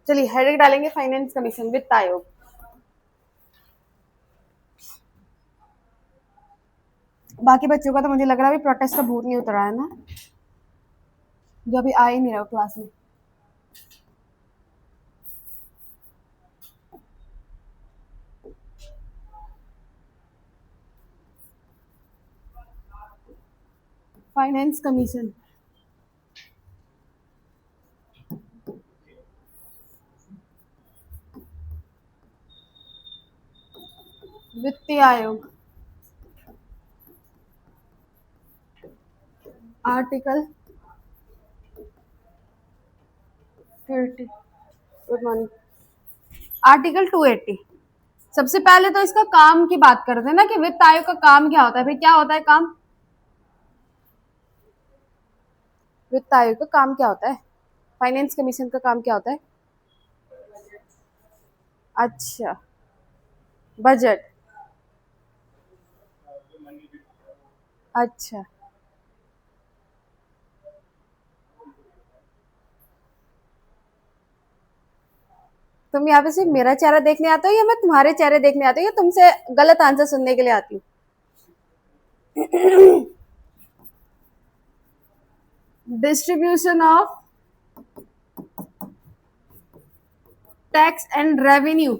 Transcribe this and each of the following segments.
चलिए हेडिंग डालेंगे finance commission वित्त आयोग। बाकी बच्चों का तो मुझे लग रहा है अभी प्रोटेस्ट का भूत नहीं उतरा है ना, जो अभी आ ही नहीं रहा क्लास में। फाइनेंस कमीशन वित्तीय आयोग आर्टिकल 280। Good morning. आर्टिकल 280। सबसे पहले तो इसका काम की बात करते हैं ना कि वित्त आयोग का काम क्या होता है। भाई क्या होता है काम? वित्त आयोग का काम क्या होता है? फाइनेंस कमीशन का काम क्या होता है? अच्छा, बजट। अच्छा, तुम यहाँ पे सिर्फ मेरा चेहरा देखने आते हो या मैं तुम्हारे चेहरे देखने आती हूँ, या तुमसे गलत आंसर सुनने के लिए आती हूँ? Distribution of tax and revenue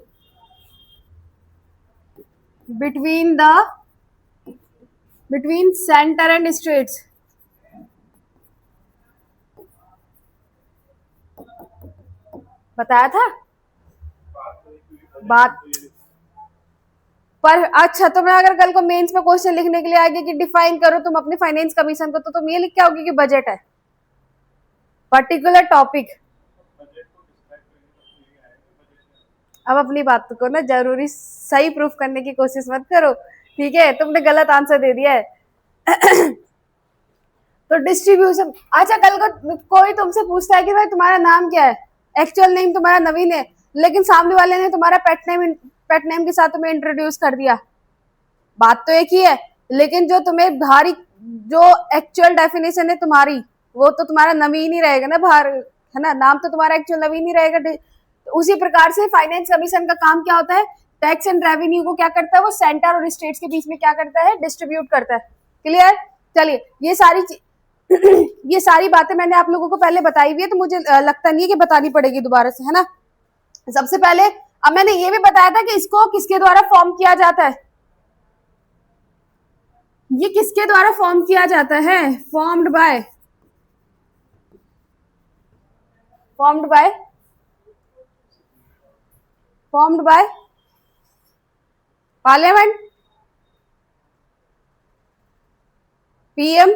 between centre and states. बताया था बात पर। अच्छा, तो मैं अगर कल को मेंस में क्वेश्चन लिखने के लिए आएगी कि डिफाइन करो तुम अपने फाइनेंस कमीशन को, तो तुम ये लिख के आओगे कि बजट है, पर्टिकुलर टॉपिक। अब अपनी बात को ना जरूरी सही प्रूफ करने की कोशिश मत करो, ठीक है? तुमने गलत आंसर दे दिया है। तो डिस्ट्रीब्यूशन। अच्छा, कल को कोई तुमसे पूछता है कि भाई तुम्हारा नाम क्या है, एक्चुअल नेम तुम्हारा नवीन है, लेकिन सामने वाले ने तुम्हारा पेट नेम के साथ तुम्हें इंट्रोड्यूस कर दिया। बात तो एक ही है, लेकिन जो तुम्हें भारी जो एक्चुअल डेफिनेशन है तुम्हारी, वो तो तुम्हारा नवीन ही रहेगा ना, बाहर है ना, नाम तो तुम्हारा एक्चुअल नवीन ही रहेगा। तो उसी प्रकार से फाइनेंस कमीशन का काम क्या होता है? टैक्स एंड रेवेन्यू को क्या करता है? वो सेंटर और स्टेट्स के बीच में क्या करता है? डिस्ट्रीब्यूट करता है। क्लियर? चलिए, ये सारी बातें मैंने आप लोगों को पहले बताई हुई है, तो मुझे लगता नहीं है कि बतानी पड़ेगी दोबारा से, है ना। सबसे पहले अब मैंने ये भी बताया था कि इसको किसके द्वारा फॉर्म किया जाता है। ये किसके द्वारा फॉर्म किया जाता है? Formed by parliament, PM,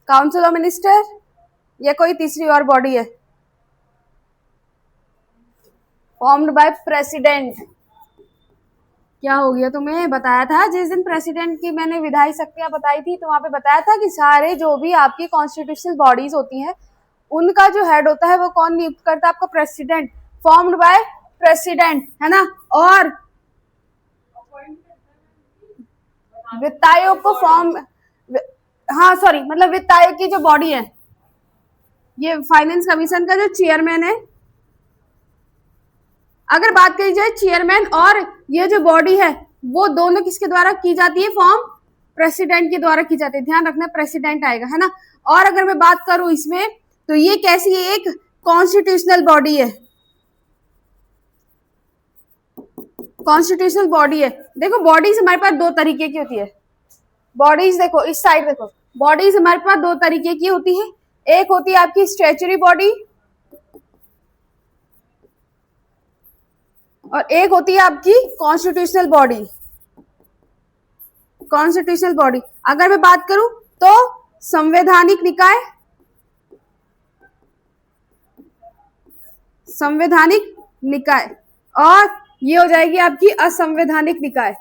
council of minister, या कोई तीसरी और बॉडी है? Formed by president. क्या हो गया? तुम्हें बताया था जिस दिन प्रेसिडेंट की मैंने विधायी शक्तियां बताई थी, तो वहां पे बताया था कि सारे जो भी आपकी कॉन्स्टिट्यूशनल बॉडीज होती हैं, उनका जो हेड होता है वो कौन नियुक्त करता है? आपका प्रेसिडेंट। फॉर्म्ड बाय प्रेसिडेंट, है ना। और वित्त आयोग को हाँ सॉरी, मतलब वित्त आयोग की जो बॉडी है, ये फाइनेंस कमीशन का जो चेयरमैन है, अगर बात करी जाए चेयरमैन और ये जो बॉडी है, वो दोनों किसके द्वारा की जाती है? फॉर्म प्रेसिडेंट के द्वारा की जाती है। ध्यान रखना, प्रेसिडेंट आएगा, है ना। और अगर मैं बात करूं इसमें, तो ये कैसी है? एक कॉन्स्टिट्यूशनल बॉडी है। कॉन्स्टिट्यूशनल बॉडी है। देखो, बॉडीज हमारे पास दो तरीके की होती है। बॉडीज देखो, इस साइड देखो, बॉडीज हमारे पास दो तरीके की होती है। एक होती है आपकी स्टैच्यूटरी बॉडी, और एक होती है आपकी कॉन्स्टिट्यूशनल बॉडी। कॉन्स्टिट्यूशनल बॉडी अगर मैं बात करूं तो संवैधानिक निकाय, संवैधानिक निकाय, और ये हो जाएगी आपकी असंवैधानिक निकाय।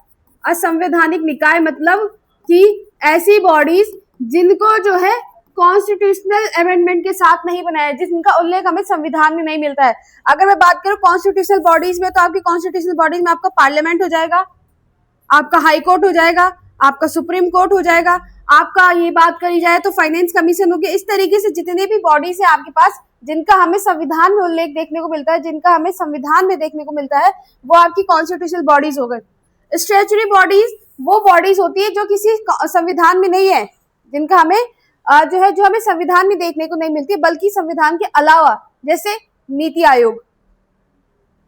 असंवैधानिक निकाय मतलब कि ऐसी बॉडीज जिनको जो है कॉन्स्टिट्यूशनल अमेंडमेंट के साथ नहीं बनाया, जिनका उल्लेख हमें संविधान में नहीं मिलता है। अगर मैं बात करूं कॉन्स्टिट्यूशनल बॉडीज में, तो आपकी कॉन्स्टिट्यूशनल बॉडीज में आपका पार्लियामेंट हो जाएगा, आपका हाई कोर्ट हो जाएगा, आपका सुप्रीम कोर्ट हो जाएगा, आपका ये बात करी जाए तो फाइनेंस कमीशन हो गया। इस तरीके से जितने भी बॉडीज है आपके पास जिनका हमें संविधान में उल्लेख देखने को मिलता है, जिनका हमें संविधान में देखने को मिलता है, वो आपकी कॉन्स्टिट्यूशनल बॉडीज हो गए। स्टैट्यूटरी बॉडीज वो बॉडीज होती है जो किसी संविधान में नहीं है, जिनका हमें जो हमें संविधान में देखने को नहीं मिलती, बल्कि संविधान के अलावा, जैसे नीति आयोग।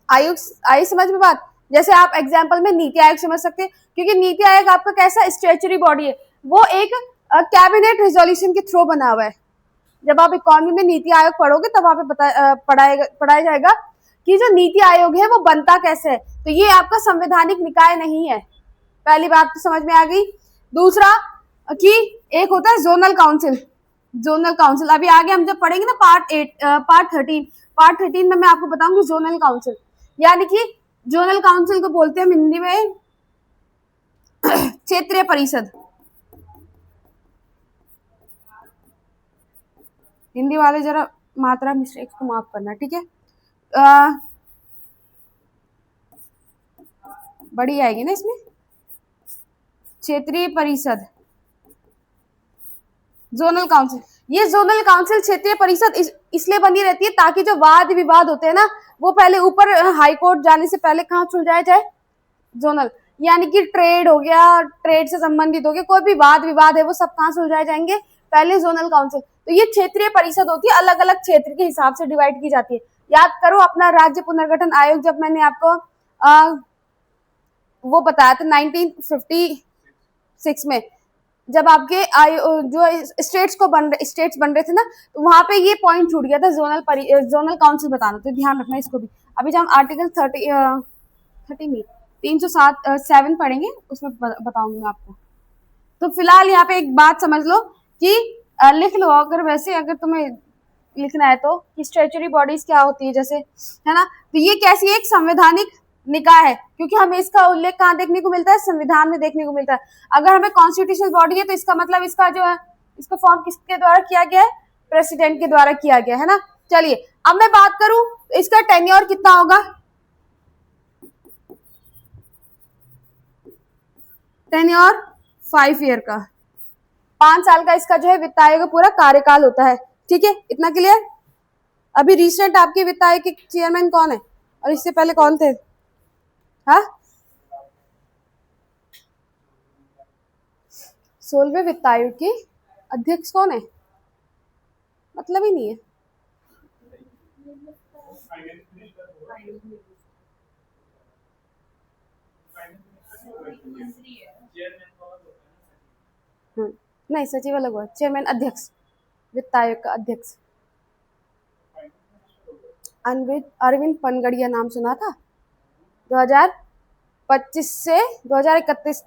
आई समझ में बात? जैसे आप एग्जाम्पल में नीति आयोग समझ सकते हैं, क्योंकि नीति आयोग आपका कैसा स्टैट्यूटरी बॉडी है, वो एक कैबिनेट रिजोल्यूशन के थ्रू बना हुआ है। जब आप इकोनॉमी में नीति आयोग पढ़ोगे तब वहां पे पढ़ाया जाएगा कि जो नीति आयोग है वो बनता कैसे है। तो ये आपका संवैधानिक निकाय नहीं है। पहली बात तो समझ में आ गई। दूसरा कि एक होता है जोनल काउंसिल। जोनल काउंसिल अभी आगे हम जब पढ़ेंगे ना पार्ट 13 में मैं आपको बताऊंगी जोनल काउंसिल, यानी कि जोनल काउंसिल को बोलते हैं हम हिंदी में क्षेत्रीय परिषद। हिंदी वाले जरा मात्रा मिस्टेक्स को माफ करना, ठीक है। बड़ी आएगी ना इसमें, क्षेत्रीय परिषद, जोनल काउंसिल। ये जोनल काउंसिल क्षेत्रीय परिषद इसलिए बनी रहती है ताकि जो वाद विवाद होते हैं ना, वो पहले ऊपर हाई कोर्ट जाने से पहले कहाँ सुलझाया जाए, जोनल। यानी कि ट्रेड हो गया, ट्रेड से संबंधित हो गया, कोई भी वाद विवाद है वो सब कहाँ सुलझाए जाएंगे, पहले जोनल काउंसिल। तो ये क्षेत्रीय परिषद होती है, अलग अलग क्षेत्र के हिसाब से डिवाइड की जाती है। याद करो अपना राज्य पुनर्गठन आयोग, जब मैंने आपको वो बताया था 1956 में, जब आपके जो स्टेट्स बन रहे थे ना, तो वहां पे ये पॉइंट छूट गया था, जोनल काउंसिल बताना, तो ध्यान रखना इसको भी। अभी जब हम आर्टिकल 307 पढ़ेंगे उसमें बताऊंगी मैं आपको। तो फिलहाल यहाँ पे एक बात समझ लो कि लिख लो, अगर तुम्हें लिखना है तो, कि स्टैट्यूटरी बॉडीज क्या होती है, जैसे, है ना। तो ये कैसी एक संवैधानिक निकाय है, क्योंकि हमें इसका उल्लेख कहाँ देखने को मिलता है, संविधान में देखने को मिलता है। अगर हमें कॉन्स्टिट्यूशनल बॉडी है तो इसका मतलब इसका जो है, इसका फॉर्म किसके द्वारा किया गया है, प्रेसिडेंट के द्वारा किया गया है ना। चलिए अब मैं बात करूं इसका टेन्योर कितना होगा। टेन्योर 5 ईयर का, 5 साल का इसका जो है वित्त आयोग का पूरा कार्यकाल होता है, ठीक है। इतना क्लियर। अभी रिसेंट आपके वित्त आयोग के चेयरमैन कौन है, और इससे पहले कौन थे? हाँ, 16वें वित्त आयोग के अध्यक्ष कौन है, मतलब ही नहीं है। नहीं, सचिव अलग हुआ, चेयरमैन अध्यक्ष, वित्त आयोग का अध्यक्ष। अरविंद पनगड़िया नाम सुना था। 2025 से 2031,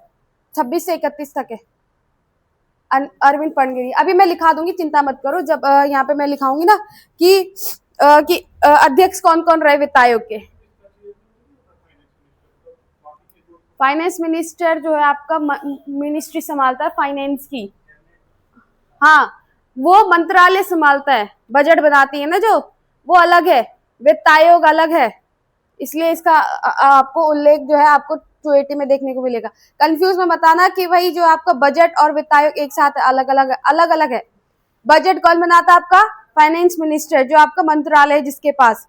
26 से 31 तक है अरविंद पनगड़िया। अभी मैं लिखा दूंगी, चिंता मत करो। जब यहाँ पे मैं लिखाऊंगी ना कि अध्यक्ष कौन कौन रहे वित्त आयोग के। फाइनेंस मिनिस्टर जो है आपका मिनिस्ट्री संभालता है फाइनेंस की, हाँ, वो मंत्रालय संभालता है, बजट बनाती है ना जो, वो अलग है, वित्त आयोग अलग है। इसलिए इसका आपको उल्लेख जो है आपको 280 में देखने को मिलेगा। कंफ्यूज में बताना कि भाई जो आपका बजट और वित्त आयोग एक साथ अलग अलग है। बजट कौन बनाता है आपका, फाइनेंस मिनिस्टर, जो आपका मंत्रालय है जिसके पास।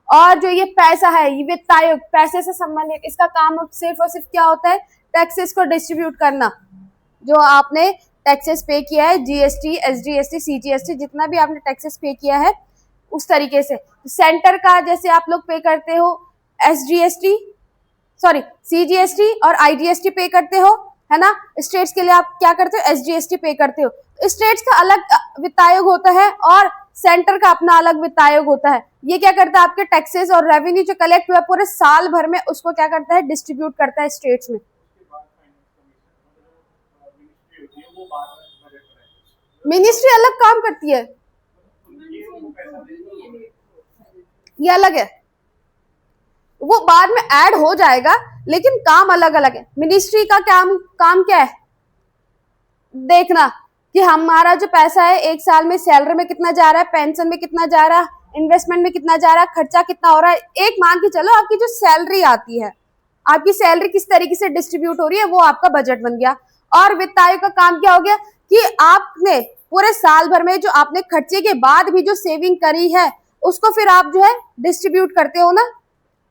और जो ये पैसा है, ये वित्त आयोग पैसे से संबंधित, इसका काम सिर्फ और सिर्फ क्या होता है, टैक्सेस को डिस्ट्रीब्यूट करना। जो आपने टैक्सेस पे किया है, जीएसटी, एसजीएसटी, सीजीएसटी, जितना भी आपने टैक्सेस पे किया है उस तरीके से। सेंटर का जैसे आप लोग पे करते हो एसजीएसटी, सॉरी सीजीएसटी और आईजीएसटी पे करते हो, है ना। स्टेट्स के लिए आप क्या करते हो, एसजीएसटी पे करते हो। स्टेट्स का अलग वित्त आयोग होता है और सेंटर का अपना अलग वित्त आयोग होता है। ये क्या करता है, आपके टैक्सेस और रेवेन्यू जो कलेक्ट हुआ पूरे साल भर में, उसको क्या करता है, डिस्ट्रीब्यूट करता है स्टेट्स में। मिनिस्ट्री अलग काम करती है, ये अलग है, वो बाद में ऐड हो जाएगा, लेकिन काम अलग अलग है। मिनिस्ट्री का काम क्या है, देखना कि हमारा जो पैसा है एक साल में सैलरी में कितना जा रहा है, पेंशन में कितना जा रहा है, इन्वेस्टमेंट में कितना जा रहा है, खर्चा कितना हो रहा है। एक मान के चलो आपकी जो सैलरी आती है, आपकी सैलरी किस तरीके से डिस्ट्रीब्यूट हो रही है, वो आपका बजट बन गया। और वित्त आयोग का काम क्या हो गया कि आपने पूरे साल भर में जो आपने खर्चे के बाद भी जो सेविंग करी है उसको फिर आप जो है डिस्ट्रीब्यूट करते हो ना।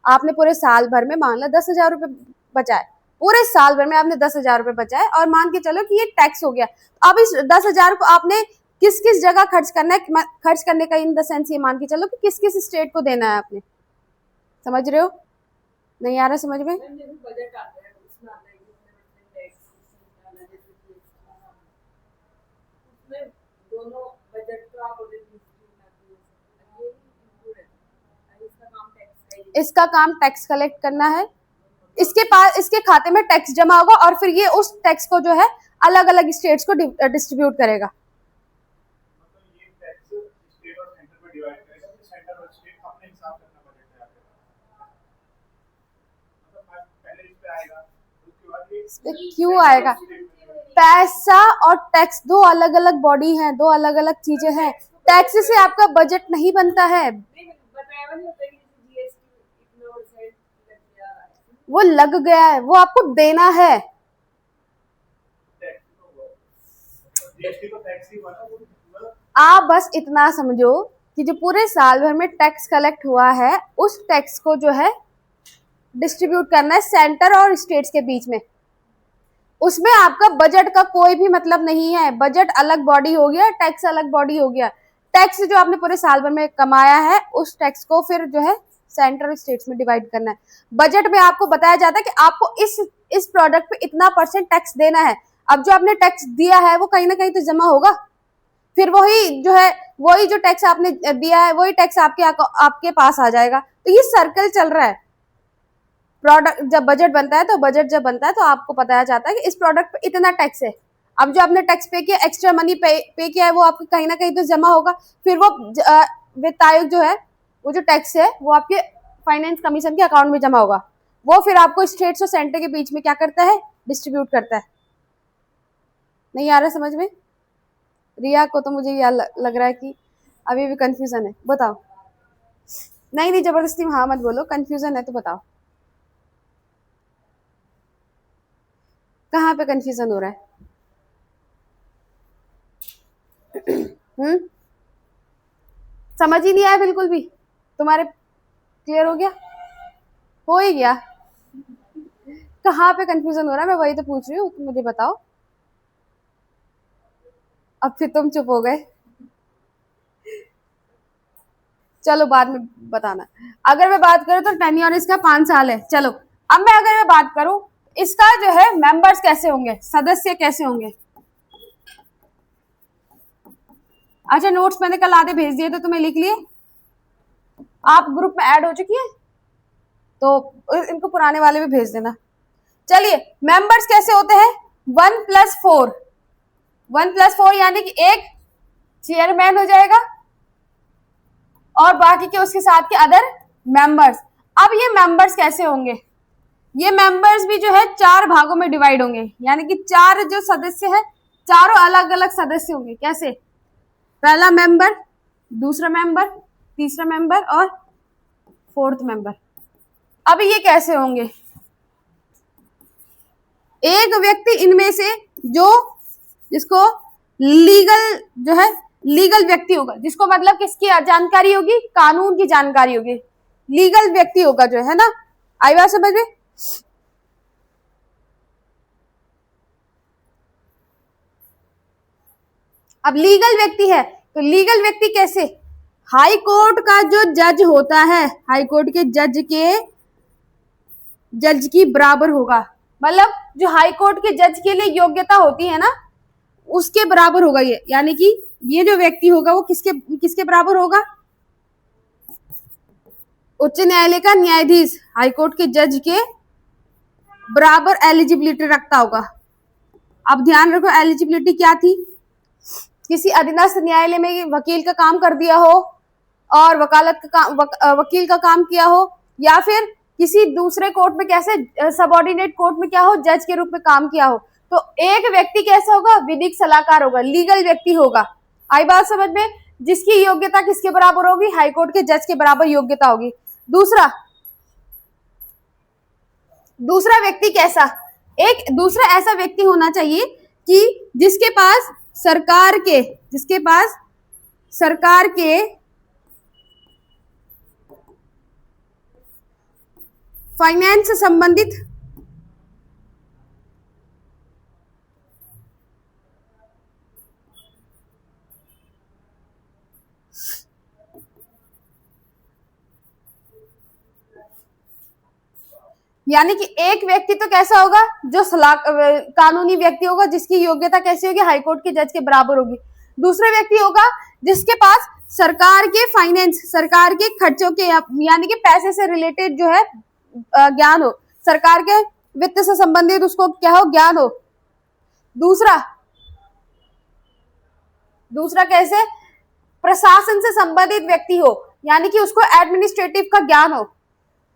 आपने पूरे साल भर में मान लो 10,000 रुपए बचाए, पूरे साल भर में आपने 10,000 रुपए बचाए और मान के चलो कि ये टैक्स हो गया। अब इस 10,000 को आपने किस किस जगह खर्च करना है, खर्च करने का इन द सेंस ये मान के चलो कि किस किस स्टेट को देना है आपने। समझ रहे हो? नहीं आ रहा समझ में? इसका काम टैक्स कलेक्ट करना है, इसके पास इसके खाते में टैक्स जमा होगा और फिर ये उस टैक्स को जो है अलग अलग स्टेट्स को डिस्ट्रीब्यूट करेगा। क्यों आएगा? पैसा और टैक्स दो अलग अलग बॉडी हैं, दो अलग अलग चीजें हैं। टैक्स से आपका बजट नहीं बनता है, वो लग गया है, वो आपको देना है। आप बस इतना समझो कि जो पूरे साल भर में टैक्स कलेक्ट हुआ है उस टैक्स को जो है डिस्ट्रीब्यूट करना है सेंटर और स्टेट्स के बीच में। उसमें आपका बजट का कोई भी मतलब नहीं है। बजट अलग बॉडी हो गया, टैक्स अलग बॉडी हो गया। टैक्स जो आपने पूरे साल भर में कमाया है उस टैक्स को फिर जो है सेंटर और स्टेट्स में डिवाइड करना है। बजट में आपको बताया जाता है कि आपको इस प्रोडक्ट पे इतना % टैक्स देना है। अब जो आपने टैक्स दिया है वो कहीं ना कहीं तो जमा होगा, फिर वही जो है वही जो टैक्स आपने दिया है वही टैक्स आपके पास आ जाएगा। तो ये सर्कल चल रहा है। प्रोडक्ट जब बजट बनता है तो तो आपको बताया जाता है कि इस प्रोडक्ट पे इतना टैक्स है। अब जो आपने टैक्स पे किया, एक्स्ट्रा मनी पे किया है, वो आपको कहीं ना कहीं तो जमा होगा। फिर वो वित्त आयोग जो है वो जो टैक्स है वो आपके फाइनेंस कमीशन के अकाउंट में जमा होगा। वो फिर आपको स्टेट्स और सेंटर के बीच में क्या करता है? डिस्ट्रीब्यूट करता है। नहीं आ रहा समझ में? रिया को तो मुझे यह लग रहा है कि अभी भी कंफ्यूजन है। बताओ। नहीं जबरदस्ती हाँ मत बोलो, कंफ्यूजन है तो बताओ कहाँ पे कंफ्यूजन हो रहा है? समझ ही नहीं आया बिल्कुल भी? तुम्हारे क्लियर हो गया? हो ही गया? कहाँ पे कंफ्यूजन हो रहा है? मैं वही तो पूछ रही हूँ, तुम मुझे बताओ। अब फिर तुम चुप हो गए। चलो बाद में बताना। अगर मैं बात करूं तो टेन्योर इसका 5 साल है। चलो अब अगर मैं बात करूं इसका जो है मेंबर्स कैसे होंगे, सदस्य कैसे होंगे। अच्छा नोट्स मैंने कल आधे भेज दिए तो तुम्हें लिख लिए, आप ग्रुप में ऐड हो चुकी है तो इनको पुराने वाले भी भेज देना। चलिए मेंबर्स कैसे होते हैं? 1+4 1+4 यानी कि एक चेयरमैन हो जाएगा और बाकी के उसके साथ के अदर मेंबर्स। अब ये मेंबर्स कैसे होंगे? ये मेंबर्स भी जो है 4 भागों में डिवाइड होंगे, यानी कि 4 जो सदस्य है चारों अलग अलग सदस्य होंगे। कैसे? पहला मेंबर, दूसरा मेंबर, तीसरा मेंबर और 4th मेंबर। अब ये कैसे होंगे? एक व्यक्ति इनमें से जिसको लीगल जो है लीगल व्यक्ति होगा, जिसको मतलब किसकी जानकारी होगी? कानून की जानकारी होगी। लीगल व्यक्ति होगा जो है ना। आई बात समझ में? अब लीगल व्यक्ति है तो लीगल व्यक्ति कैसे? हाई कोर्ट का जो जज होता है, हाई कोर्ट के जज की बराबर होगा। मतलब जो हाई कोर्ट के जज के लिए योग्यता होती है ना उसके बराबर होगा ये। यानी कि ये जो व्यक्ति होगा वो किसके बराबर होगा? उच्च न्यायालय का न्यायाधीश हाई कोर्ट के जज के बराबर एलिजिबिलिटी रखता होगा। अब ध्यान रखो एलिजिबिलिटी क्या थी? किसी अधीनस्थ न्यायालय में वकील का काम कर दिया हो और वकालत का काम वकील का काम किया हो, या फिर किसी दूसरे कोर्ट में कैसे सबऑर्डिनेट कोर्ट में क्या हो जज के रूप में काम किया हो। तो एक व्यक्ति कैसा होगा? विधिक सलाहकार होगा, लीगल व्यक्ति होगा। आई बात समझ में? जिसकी योग्यता किसके बराबर होगी? हाई कोर्ट के जज के बराबर योग्यता होगी। दूसरा व्यक्ति कैसा? एक दूसरा ऐसा व्यक्ति होना चाहिए कि जिसके पास सरकार के फाइनेंस से संबंधित यानी कि एक व्यक्ति तो कैसा होगा जो कानूनी व्यक्ति होगा, जिसकी योग्यता कैसी होगी, हाईकोर्ट के जज के बराबर होगी। दूसरा व्यक्ति होगा जिसके पास सरकार के फाइनेंस, सरकार के खर्चों के यानी कि पैसे से रिलेटेड जो है ज्ञान हो, सरकार के वित्त से संबंधित उसको क्या हो, ज्ञान हो। दूसरा कैसे, प्रशासन से संबंधित व्यक्ति हो, यानी कि उसको एडमिनिस्ट्रेटिव का ज्ञान हो,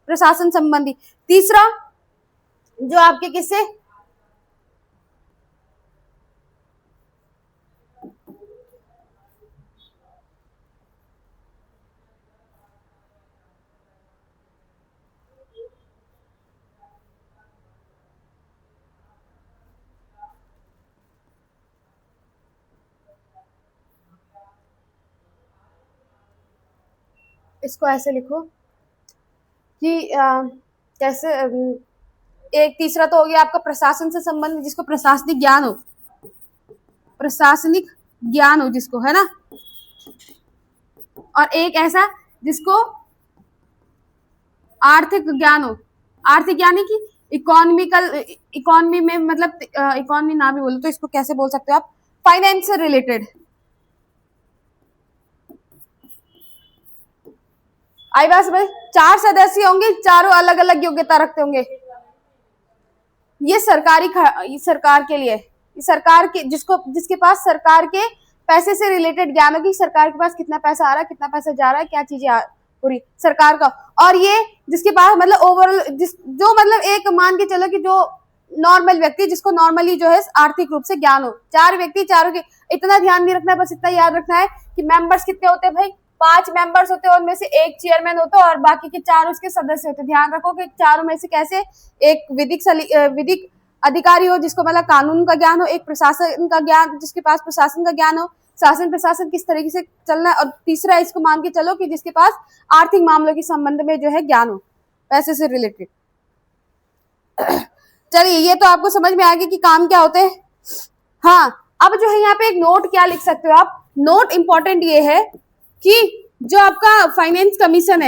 प्रशासन संबंधी। तीसरा जो आपके किससे, इसको ऐसे लिखो कि कैसे, एक तीसरा तो हो गया आपका प्रशासन से संबंधित, जिसको प्रशासनिक ज्ञान हो, जिसको, है ना। और एक ऐसा जिसको आर्थिक ज्ञान हो, आर्थिक यानी कि इकोनॉमी में, मतलब इकोनॉमी ना भी बोलो तो इसको कैसे बोल सकते हो आप, फाइनेंस से रिलेटेड। आई बात समझ। 4 सदस्य होंगे, चारों अलग अलग योग्यता रखते होंगे। ये सरकार के लिए, सरकार के जिसके पास सरकार के पैसे से रिलेटेड ज्ञान होगी, सरकार के पास कितना पैसा आ रहा है, कितना पैसा जा रहा है, क्या चीजें पूरी सरकार का। और ये जिसके पास मतलब ओवरऑल जो मतलब एक मान के चलो कि जो नॉर्मल व्यक्ति, जिसको नॉर्मली जो है आर्थिक रूप से ज्ञान हो। 4 व्यक्ति, चारों के इतना ध्यान नहीं रखना है, बस इतना याद रखना है कि मेंबर्स कितने होते हैं भाई, 5 मेंबर्स होते हैं, उनमें से एक चेयरमैन होता है और बाकी के 4 उसके सदस्य होते हैं। ध्यान रखो कि चारों में से कैसे एक विधिक अधिकारी हो, जिसको मतलब कानून का ज्ञान हो, एक प्रशासन का ज्ञान, जिसके पास प्रशासन का ज्ञान हो, शासन प्रशासन किस तरीके से चलना है। और तीसरा इसको मान के चलो कि जिसके पास आर्थिक मामलों के संबंध में जो है ज्ञान हो, पैसे से रिलेटेड। चलिए, ये तो आपको समझ में आ गया कि काम क्या होते हैं। हाँ, अब जो है यहाँ पे एक नोट क्या लिख सकते हो आप, नोट इंपॉर्टेंट ये है कि जो आपका फाइनेंस कमीशन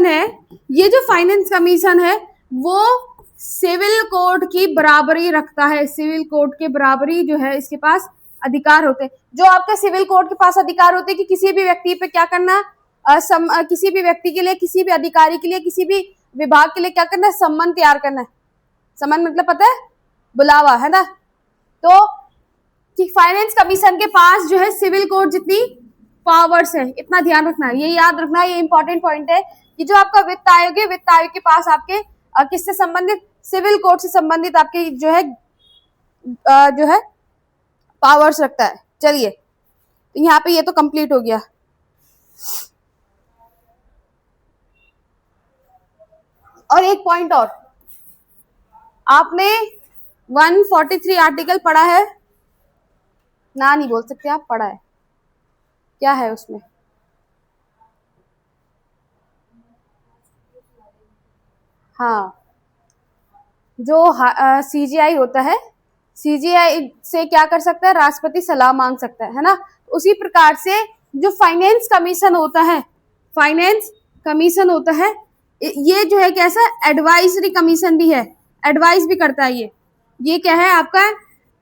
है, ये जो फाइनेंस कमीशन है वो सिविल कोर्ट की बराबरी रखता है। सिविल कोर्ट के बराबरी जो है इसके पास अधिकार होते हैं। जो आपका सिविल कोर्ट के पास अधिकार होते हैं कि किसी भी व्यक्ति पे क्या करना, किसी भी व्यक्ति के लिए, किसी भी अधिकारी के लिए, किसी भी विभाग के लिए क्या करना है, सम्मन तैयार करना है। सम्मन मतलब पता है, बुलावा, है ना। तो कि फाइनेंस कमीशन के पास जो है सिविल कोर्ट जितनी पावर्स है, इतना ध्यान रखना है, ये याद रखना है, ये इंपॉर्टेंट पॉइंट है कि जो आपका वित्त आयोग है, वित्त आयोग के पास आपके किससे संबंधित, सिविल कोर्ट से संबंधित आपके जो है पावर्स रखता है। चलिए, तो यहाँ पे ये तो कंप्लीट हो गया। और एक पॉइंट और, आपने 143 आर्टिकल पढ़ा है ना, नहीं बोल सकते आप, पढ़ा है, क्या है उसमें? हाँ, जो सीजीआई होता है, सीजीआई से क्या कर सकता है, राष्ट्रपति सलाह मांग सकता है ना। उसी प्रकार से जो फाइनेंस कमीशन होता है, ये जो है कैसा, एडवाइजरी कमीशन भी है, एडवाइस भी करता है। ये क्या है आपका,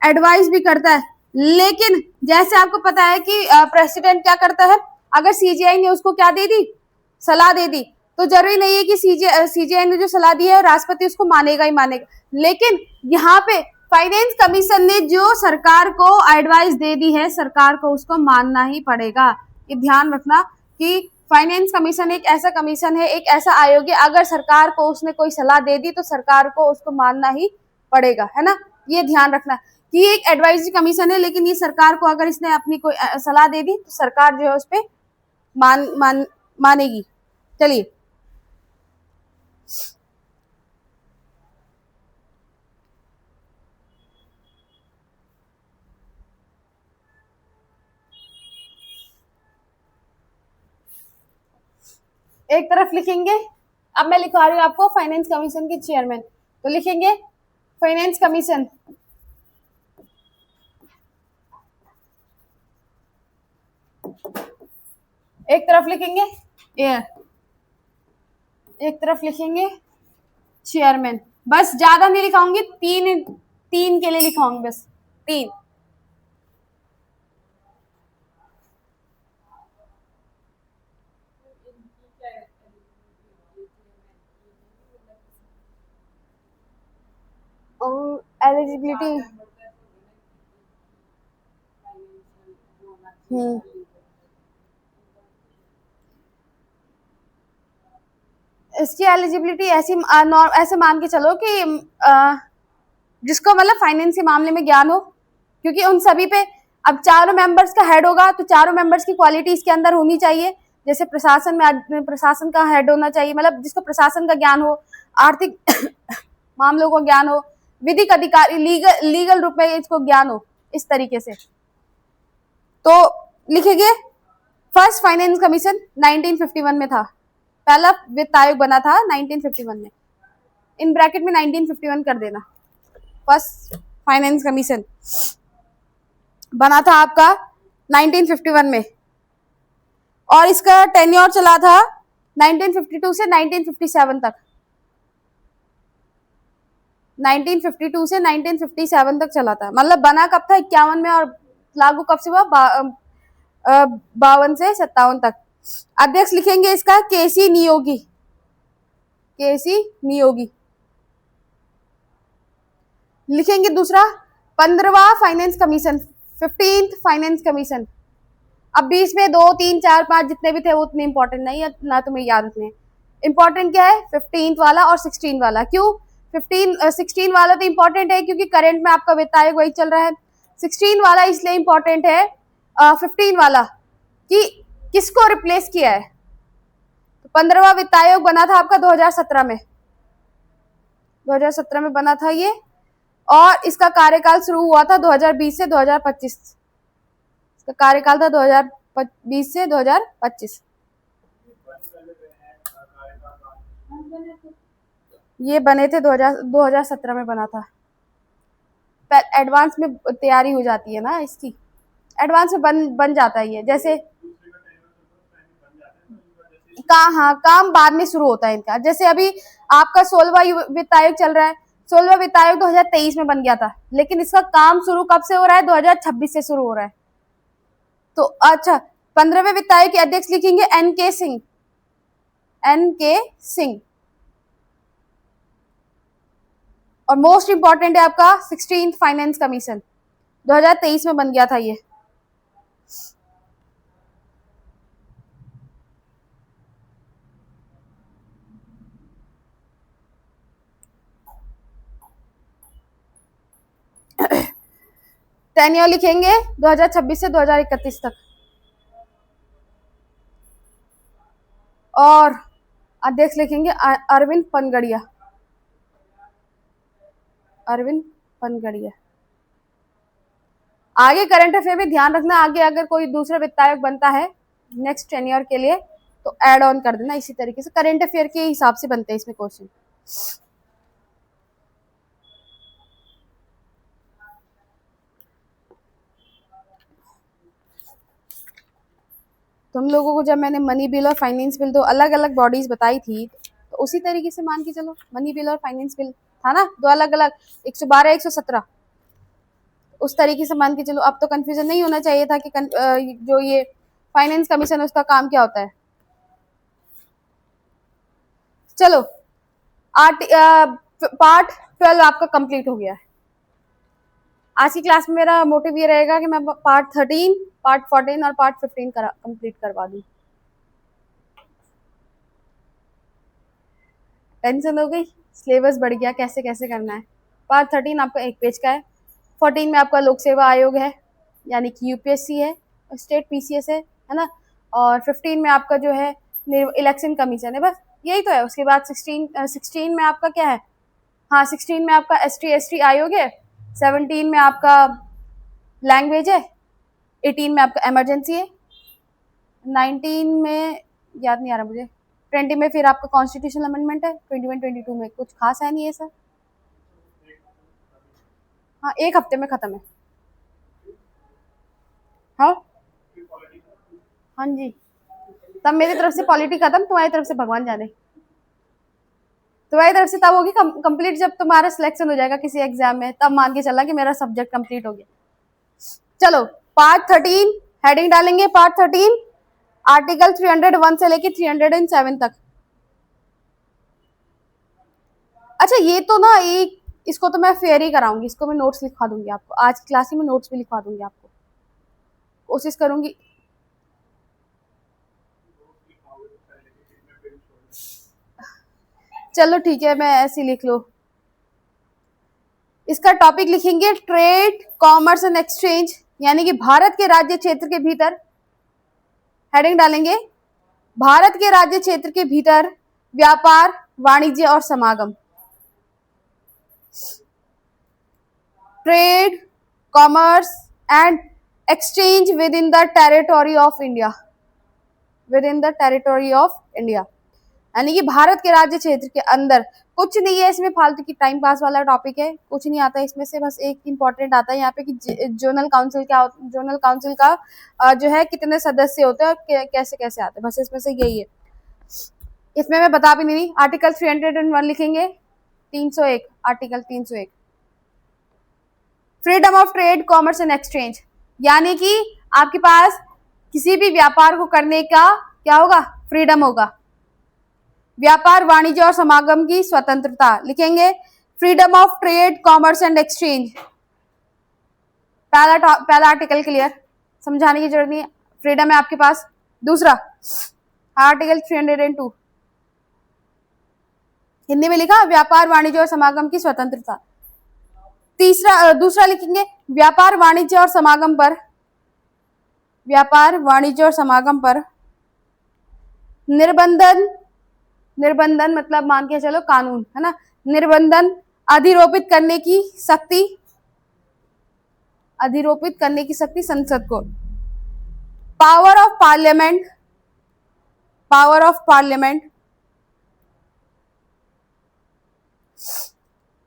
एडवाइस भी करता है। लेकिन जैसे आपको पता है कि प्रेसिडेंट क्या करता है, अगर सीजीआई ने उसको क्या दे दी, सलाह दे दी, तो जरूरी नहीं है कि सीजीआई ने जो सलाह दी है राष्ट्रपति उसको मानेगा ही मानेगा। लेकिन यहाँ पे फाइनेंस कमीशन ने जो सरकार को एडवाइस दे दी है, सरकार को उसको मानना ही पड़ेगा। ये ध्यान रखना कि फाइनेंस कमीशन एक ऐसा कमीशन है, एक ऐसा आयोग है, अगर सरकार को उसने कोई सलाह दे दी तो सरकार को उसको मानना ही पड़ेगा, है ना। ये ध्यान रखना कि एक एडवाइजरी कमीशन है, लेकिन ये सरकार को अगर इसने अपनी कोई सलाह दे दी तो सरकार जो है उस पर मानेगी। चलिए, एक तरफ लिखेंगे, अब मैं लिखवा रही हूँ आपको फाइनेंस कमीशन के चेयरमैन, तो लिखेंगे फाइनेंस कमीशन, एक तरफ लिखेंगे एक तरफ लिखेंगे चेयरमैन, बस ज्यादा नहीं लिखाऊंगी, तीन के लिए लिखाऊंगी, बस तीन। एलिजिबिलिटी, इसकी एलिजिबिलिटी ऐसे मान के चलो कि जिसको मतलब फाइनेंस के मामले में ज्ञान हो, क्योंकि उन सभी पे अब चारों मेंबर्स का हेड होगा, तो चारों मेंबर्स की क्वालिटी इसके अंदर होनी चाहिए। जैसे प्रशासन में प्रशासन का हेड होना चाहिए, मतलब जिसको प्रशासन का ज्ञान हो, आर्थिक मामलों का ज्ञान हो, विधिक अधिकारी लीगल रूप में इसको ज्ञान हो, इस तरीके से। तो लिखेंगे फर्स्ट फाइनेंस कमीशन 1951 में था, पहला वित्त आयोग बना था 1951 में, इन ब्रैकेट में 1951 कर देना। फर्स्ट फाइनेंस कमीशन बना था आपका 1951 में, और इसका टेन्योर चला था 1952 से 1957 तक, 1952 से 1957 तक चला था, मतलब बना कब था 51 में, और लागू कब से हुआ 52 से 57 तक। अध्यक्ष लिखेंगे इसका केसी नियोगी, केसी नियोगी लिखेंगे। दूसरा 15वां finance commission, 15th finance commission, अब बीच में 2, 3, 4, 5 जितने भी थे वो उतने इंपॉर्टेंट नहीं है, ना तुम्हें याद रखने। इंपॉर्टेंट क्या है 15th वाला और 16 वाला। क्यों 16 वाला तो इंपॉर्टेंट है क्योंकि करंट में आपका वित्त आयोग वही चल रहा है। 16 वाला इसलिए इंपॉर्टेंट है 15 वाला कि किसको रिप्लेस किया है। तो 15वां वित्त आयोग बना था आपका 2017 में, 2017 में बना था ये, और इसका कार्यकाल शुरू हुआ था 2020 से 2025, इसका कार्यकाल था 2020 से 2025। ये बने थे 2017 में बना था। एडवांस में तैयारी हो जाती है ना इसकी, एडवांस में बन जाता है ये। जैसे हाँ, काम बाद में शुरू होता है इनका। जैसे अभी आपका 16वां वित्त आयोग चल रहा है, 16वां वित्त आयोग 2023 में बन गया था, लेकिन इसका काम शुरू कब से हो रहा है 2026 से शुरू हो रहा है। तो अच्छा 15वें वित्त आयोग के अध्यक्ष लिखेंगे एन.के. सिंह, एन.के. सिंह। और मोस्ट इंपॉर्टेंट है आपका 16th फाइनेंस कमीशन, 2023 में बन गया था ये। टेन्योर लिखेंगे 2026 से 2031 तक। और अध्यक्ष लिखेंगे अरविंद पनगड़िया, अरविंद पनगड़िया। आगे करंट अफेयर में ध्यान रखना, आगे अगर कोई दूसरा वित्त आयोग बनता है नेक्स्ट टेन्योर के लिए तो ऐड ऑन कर देना। इसी तरीके से करंट अफेयर के हिसाब से बनते हैं इसमें क्वेश्चन। तुम लोगों को जब मैंने मनी बिल और फाइनेंस बिल दो अलग अलग बॉडीज बताई थी, तो उसी तरीके से मान के चलो, मनी बिल और फाइनेंस बिल था ना, दो अलग अलग, 112, 117, उस तरीके से मान के चलो। अब तो कंफ्यूजन नहीं होना चाहिए था कि जो ये फाइनेंस कमीशन है उसका काम क्या होता है। चलो पार्ट 12 आपका कंप्लीट हो गया है। आज की क्लास में मेरा मोटिव ये रहेगा कि मैं पार्ट 13, पार्ट 14 और पार्ट 15 कंप्लीट करवा दूं। टेंशन हो गई, सिलेबस बढ़ गया, कैसे कैसे करना है। पार्ट 13 आपका 1 पेज का है, 14 में आपका लोक सेवा आयोग है यानी कि यूपीएससी है, स्टेट पीसीएस है ना, और 15 में आपका जो है इलेक्शन कमीशन है, बस यही तो है। उसके बाद 16 में आपका क्या है, हाँ 16 में आपका ST आयोग है, 17 में आपका लैंग्वेज है, 18 में आपका इमरजेंसी है, 19 में याद नहीं आ रहा मुझे, 20 में फिर आपका कॉन्स्टिट्यूशनल अमेंडमेंट है, 21 22 में कुछ खास है नहीं है सर। हाँ, एक हफ्ते में खत्म है। हाँ हाँ जी, तब मेरी तरफ से पॉलिटी खत्म, तुम्हारी तरफ से भगवान जाने। तुम्हारी तरफ से तब होगी कंप्लीट जब तुम्हारा सिलेक्शन हो जाएगा किसी एग्जाम में, तब मान के चलना कि मेरा सब्जेक्ट कंप्लीट हो गया। चलो पार्ट 13 हेडिंग डालेंगे, पार्ट 13 आर्टिकल 301 से लेके 307 तक। अच्छा ये तो ना एक, इसको तो मैं फेयर ही कराऊंगी, इसको मैं नोट्स लिखवा दूंगी आपको, आज की क्लास में नोट्स भी लिखवा दूंगी आपको, कोशिश करूंगी। चलो ठीक है, मैं ऐसे लिख लो। इसका टॉपिक लिखेंगे ट्रेड कॉमर्स एंड एक्सचेंज, यानी कि भारत के राज्य क्षेत्र के भीतर, हेडिंग डालेंगे भारत के राज्य क्षेत्र के भीतर व्यापार वाणिज्य और समागम, trade commerce and exchange with in the territory of India, with in the territory of India, यानी कि भारत के राज्य क्षेत्र के अंदर। कुछ नहीं है इसमें फालतू की टाइम पास वाला टॉपिक है, कुछ नहीं आता इसमें से, बस एक इंपॉर्टेंट आता है यहाँ पे कि जोनल काउंसिल क्या, जोनल काउंसिल का जो है कितने सदस्य होते हैं और कैसे कैसे आते हैं, बस इसमें से यही है। इसमें मैं बता भी नहीं, आर्टिकल 301 लिखेंगे, 301, article 301 freedom of trade commerce and exchange, यानी कि आपके पास किसी भी व्यापार को करने का क्या होगा, फ्रीडम होगा। व्यापार वाणिज्य और समागम की स्वतंत्रता लिखेंगे, freedom of trade commerce and exchange, पहला आर्टिकल क्लियर, समझाने की जरूरत नहीं है, फ्रीडम है आपके पास। दूसरा आर्टिकल 302 हिंदी में लिखा, व्यापार वाणिज्य और समागम की स्वतंत्रता। दूसरा लिखेंगे व्यापार वाणिज्य और समागम पर, व्यापार वाणिज्य और समागम पर निर्बंधन, निर्बंधन मतलब मान के चलो कानून है ना, निर्बंधन अधिरोपित करने की शक्ति, अधिरोपित करने की शक्ति संसद को। Power of parliament, power of parliament,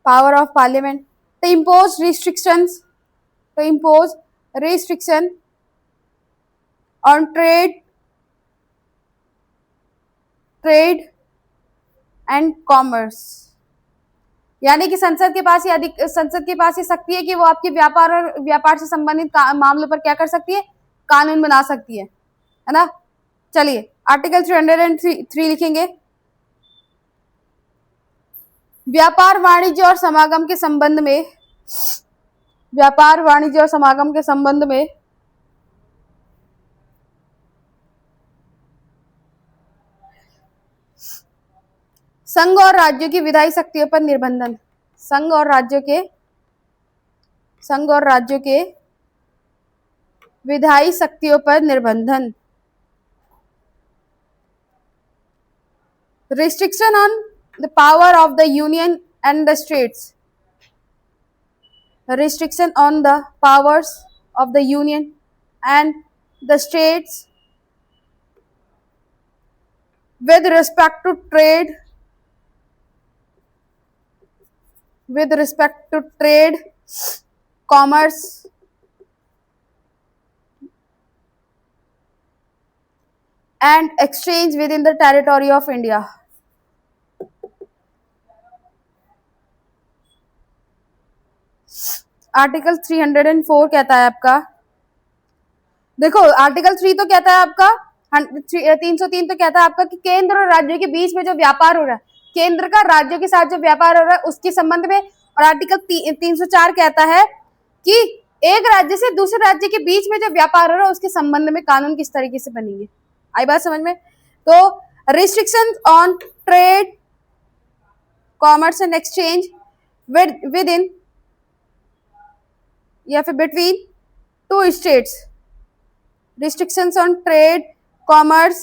power of parliament to impose restrictions, to impose restriction on trade and commerce, यानी कि संसद के पास ये शक्ति है कि वो आपके व्यापार और व्यापार से संबंधित मामलों पर क्या कर सकती है, कानून बना सकती है ना। चलिए आर्टिकल 303 लिखेंगे, व्यापार वाणिज्य और समागम के संबंध में, व्यापार वाणिज्य और समागम के संबंध में संघ और राज्यों की विधायी शक्तियों पर निर्बंधन, संघ और राज्यों के विधायी शक्तियों पर निर्बंधन, restriction on the power of the union and the states, restriction on the powers of the union and the states with respect to trade, with respect to trade, commerce and exchange within the territory of India। Article 304 कहता है आपका, देखो article 3 तो कहता है आपका, 303 तो कहता है आपका कि केंद्र और राज्यों के बीच में जो व्यापार हो रहा है, केंद्र का राज्यों के साथ जो व्यापार हो रहा है उसके संबंध में, और आर्टिकल 304 कहता है कि एक राज्य से दूसरे राज्य के बीच में जो व्यापार हो रहा है उसके संबंध में कानून किस तरीके से बनेंगे। आई बात समझ में। तो restriction on trade commerce and exchange with in या फिर between two states, restrictions on trade, commerce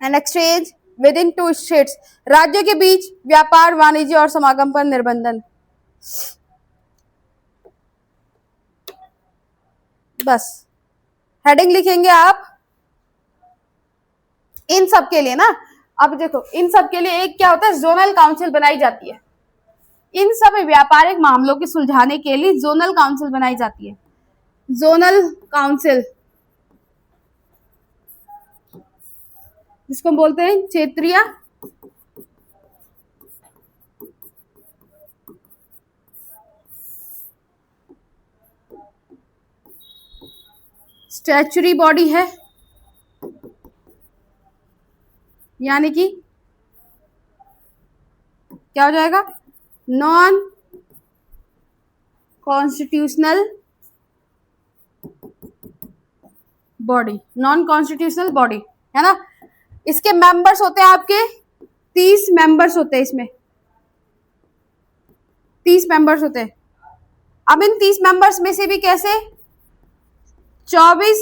and exchange within two states, राज्यों के बीच व्यापार वाणिज्य और समागम पर निर्बंधन। बस हेडिंग लिखेंगे आप इन सब के लिए ना, अब देखो इन सब के लिए एक क्या होता है, जोनल काउंसिल बनाई जाती है। इन सब व्यापारिक मामलों के सुलझाने के लिए जोनल काउंसिल बनाई जाती है। जोनल काउंसिल जिसको बोलते हैं क्षेत्रीय स्टैच्यूटरी बॉडी है, यानी कि क्या हो जाएगा, non constitutional body, non constitutional body है ना। इसके मेंबर्स होते हैं आपके 30 मेंबर्स होते हैं, इसमें 30 मेंबर्स होते हैं। अब इन 30 मेंबर्स में से भी कैसे 24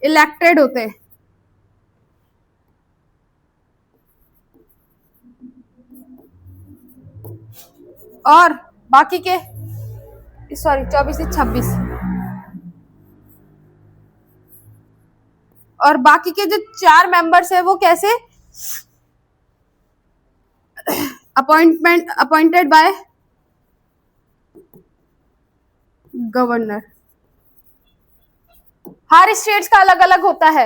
इलेक्टेड होते हैं, और बाकी के सॉरी 24 से 26, और बाकी के जो 4 मेंबर्स है वो कैसे appointed by governor. Her states का अलग अलग होता है,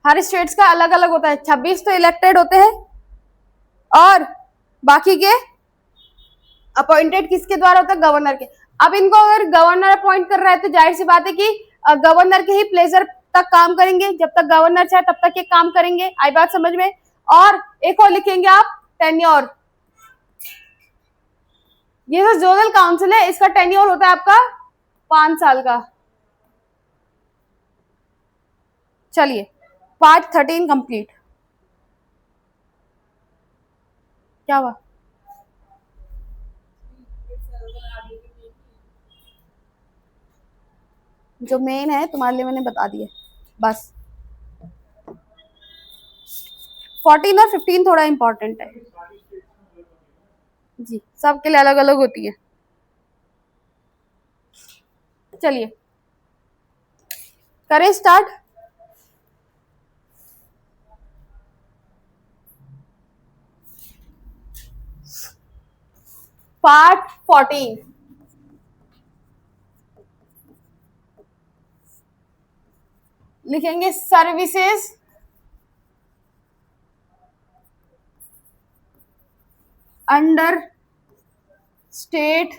हर स्टेट्स का अलग अलग होता है। 26 तो इलेक्टेड होते हैं और बाकी के अपॉइंटेड किसके द्वारा होता है, गवर्नर के। अब इनको अगर गवर्नर अपॉइंट कर रहा है तो जाहिर सी बात है कि गवर्नर के ही प्लेजर तक काम करेंगे, जब तक गवर्नर चाहे तब तक ये काम करेंगे। आई बात समझ में। और एक और लिखेंगे आप टेन्योर। ये जो जोनल काउंसिल है इसका टेन्योर होता है आपका 5 साल का। चलिए पार्ट 13 कंप्लीट। क्या हुआ, जो मेन है तुम्हारे लिए मैंने बता दिया बस। 14 और 15 थोड़ा इंपॉर्टेंट है जी, सबके लिए अलग अलग होती है। चलिए करें स्टार्ट। पार्ट 14 लिखेंगे services under state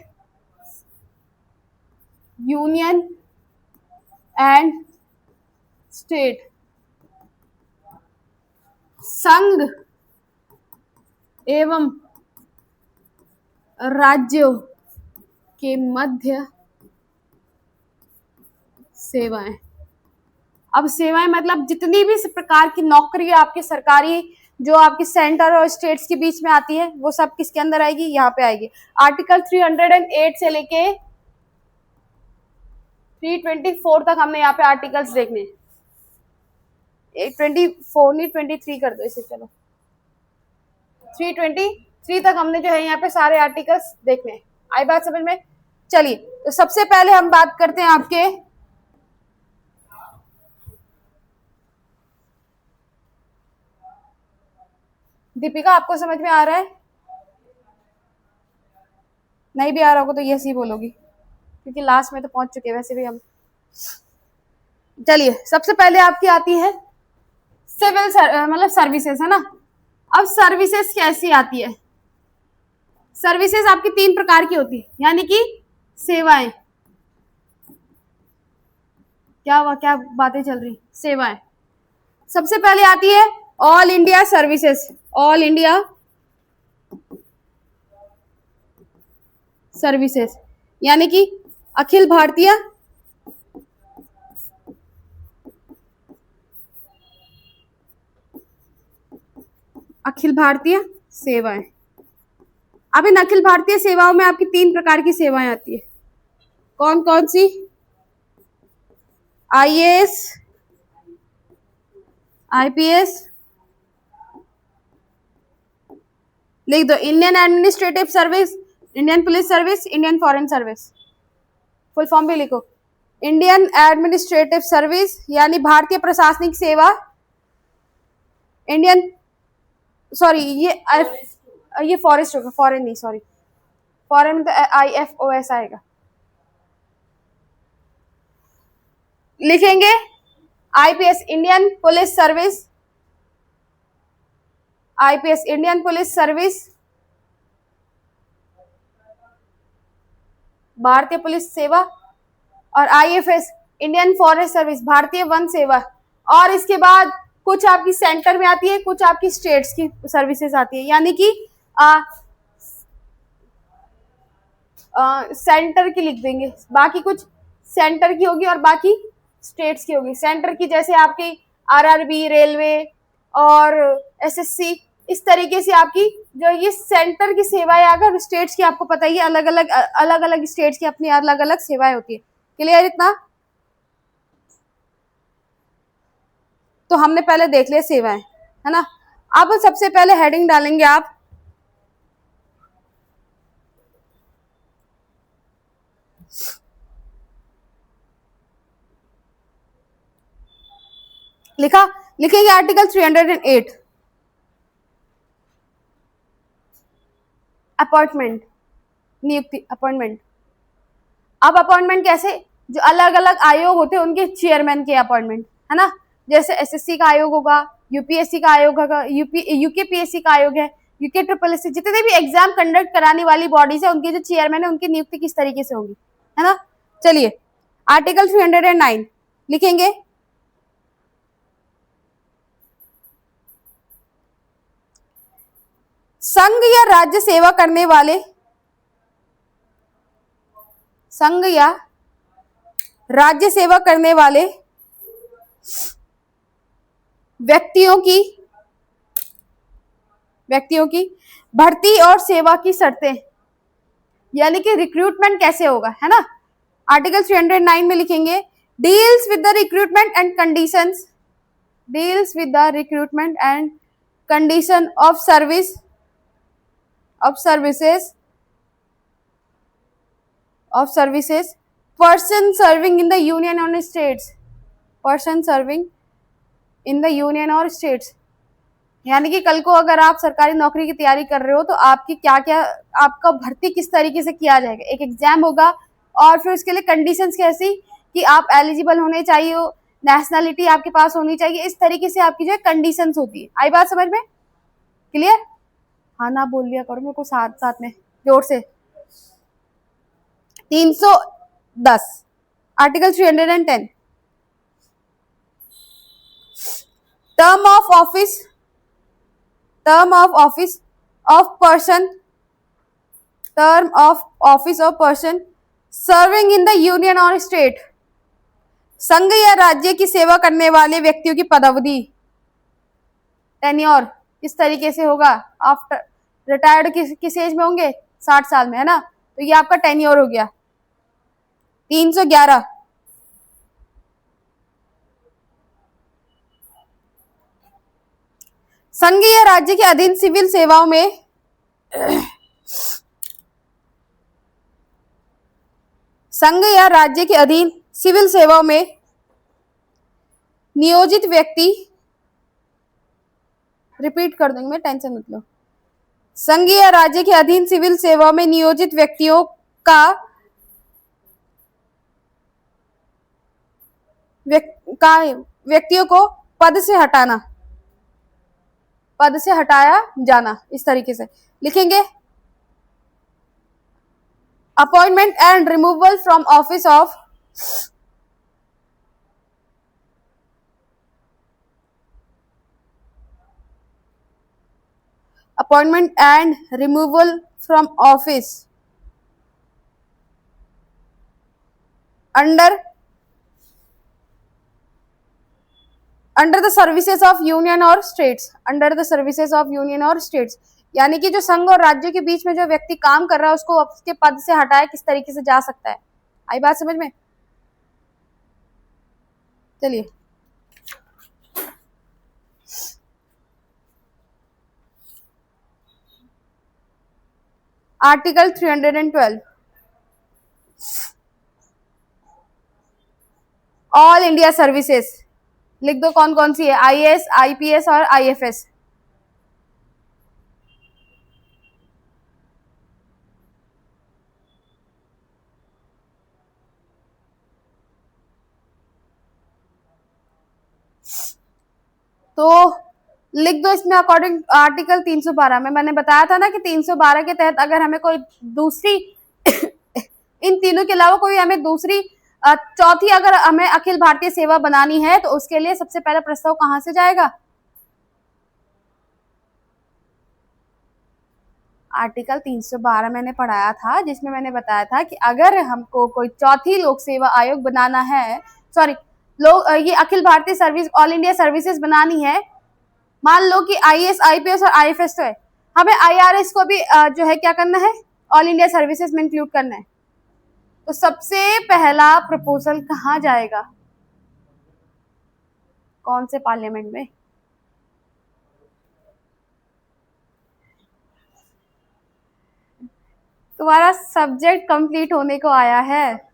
union and state, संघ एवं राज्यों के मध्य सेवाएं। अब सेवाएं मतलब जितनी भी प्रकार की नौकरी आपकी सरकारी जो आपकी सेंटर और स्टेट्स के बीच में आती है वो सब किसके अंदर आएगी, यहाँ पे आएगी। आर्टिकल 308 से लेके 324 तक हमने यहाँ पे आर्टिकल्स देखने। 24 नहीं 23 कर दो इसे, चलो 323 तक हमने जो है यहाँ पे सारे आर्टिकल्स देखने। आई बात समझ में। चलिए तो सबसे पहले हम बात करते हैं आपके दीपिका, आपको समझ में आ रहा है? नहीं भी आ रहा होगा तो यस ही बोलोगी क्योंकि लास्ट में तो पहुंच चुके हैं वैसे भी हम। चलिए सबसे पहले आपकी आती है सिविल मतलब सर्विसेज है ना। अब सर्विसेज कैसी आती है, सर्विसेज आपकी 3 प्रकार की होती है, यानी कि सेवाएं। क्या बातें चल रही, सेवाएं। सबसे पहले आती है all India services, all India services यानी कि अखिल भारतीय सेवाएं। अब इन अखिल भारतीय सेवाओं में आपकी 3 प्रकार की सेवाएं आती है। कौन कौन सी, आईएएस, आईपीएस, लिख दो Indian administrative service, Indian police service, Indian foreign service. Full form भी लिखो, इंडियन एडमिनिस्ट्रेटिव सर्विस यानी भारतीय प्रशासनिक सेवा, इंडियन, सॉरी ये फॉरेस्ट होगा, फॉरेन नहीं, सॉरी फॉरेन में तो IFOS आएगा, लिखेंगे IPS Indian police service, IPS Indian police service, भारतीय पुलिस सेवा, और IFS इंडियन फॉरेस्ट सर्विस, भारतीय वन सेवा। और इसके बाद कुछ आपकी सेंटर में आती है, कुछ आपकी स्टेट्स की सर्विसेज आती है, यानी कि सेंटर की लिख देंगे, बाकी कुछ सेंटर की होगी और बाकी स्टेट्स की होगी। सेंटर की जैसे आपकी RRB, रेलवे और SSC, इस तरीके से आपकी जो ये सेंटर की सेवाएं, अगर स्टेट्स की आपको पता ही है, अलग अलग स्टेट्स की अपनी अलग अलग सेवाएं होती है। क्लियर इतना? तो हमने पहले देख लिया सेवाएं, है ना। अब सबसे पहले हेडिंग डालेंगे आप लिखेंगे आर्टिकल 308 अपॉइंटमेंट, नियुक्ति, अपॉइंटमेंट। अब अपॉइंटमेंट कैसे, जो अलग अलग आयोग होते हैं उनके चेयरमैन के अपॉइंटमेंट, है ना। जैसे SSC का आयोग होगा, UPSC का आयोग होगा, UKPSC का आयोग है, UKSSC, जितने भी एग्जाम कंडक्ट कराने वाली बॉडीज है उनके जो चेयरमैन है उनकी नियुक्ति किस तरीके से होगी, है ना। चलिए आर्टिकल 309 लिखेंगे, संघ या राज्य सेवा करने वाले, संघ या राज्य सेवा करने वाले व्यक्तियों की भर्ती और सेवा की शर्तें, यानी कि रिक्रूटमेंट कैसे होगा, है ना। आर्टिकल 309 में लिखेंगे deals with the recruitment and conditions, deals with the recruitment and condition of service, of services person serving in the union और states, person serving in the union और स्टेट्स। यानी कि कल को अगर आप सरकारी नौकरी की तैयारी कर रहे हो तो आपकी क्या क्या, आपका भर्ती किस तरीके से किया जाएगा, एक एग्जाम होगा और फिर उसके लिए कंडीशंस कैसी कि आप एलिजिबल होने चाहिए, नेशनलिटी आपके पास होनी चाहिए, इस तरीके से आपकी जो है कंडीशंस होती है। आई बात समझ में? क्लियर? हाँ ना बोल लिया करो मेरे को साथ साथ में जोर से। 310 article 310 term of office of person, term of office of person serving in the union or state, संघ या राज्य की सेवा करने वाले व्यक्तियों की पदावधि, टेन्योर किस तरीके से होगा, आफ्टर रिटायर्ड किस एज में होंगे, 60 साल में, है ना। तो ये आपका टेन्योर हो गया। 311 संघ या राज्य के अधीन सिविल सेवाओं में संघ या राज्य के अधीन सिविल सेवाओं में नियोजित व्यक्ति, रिपीट कर देंगे, टेंशन मत लो। संघ या राज्य के अधीन सिविल सेवाओं में नियोजित व्यक्तियों को पद से हटाया जाना, इस तरीके से लिखेंगे। Appointment and removal from office of appointment and removal from office under the services of union और states, under the services of union और स्टेट्स, यानी कि जो संघ और राज्य के बीच में जो व्यक्ति काम कर रहा है उसको उसके पद से हटाया किस तरीके से जा सकता है। आई बात समझ में? चलिए आर्टिकल 312 ऑल इंडिया सर्विसेज लिख दो कौन कौन सी है, आईएएस, आईपीएस और आईएफएस। तो लिख दो इसमें अकॉर्डिंग आर्टिकल 312 में मैंने बताया था ना कि 312 के तहत अगर हमें कोई दूसरी इन तीनों के अलावा कोई हमें दूसरी चौथी अगर हमें अखिल भारतीय सेवा बनानी है तो उसके लिए सबसे पहला प्रस्ताव कहां से जाएगा, आर्टिकल 312 मैंने पढ़ाया था, जिसमें मैंने बताया था कि अगर हमको कोई चौथी लोक सेवा आयोग बनाना है, सॉरी ये Akhil Bharatiya service all India services बनानी है, मान लो कि आईएएस, आईपीएस और आईएफएस तो है, हमें आईआरएस को भी जो है क्या करना है, ऑल इंडिया सर्विसेज में इंक्लूड करना है। तो सबसे पहला प्रपोजल कहाँ जाएगा, कौन से पार्लियामेंट में, तुम्हारा सब्जेक्ट कंप्लीट होने को आया है।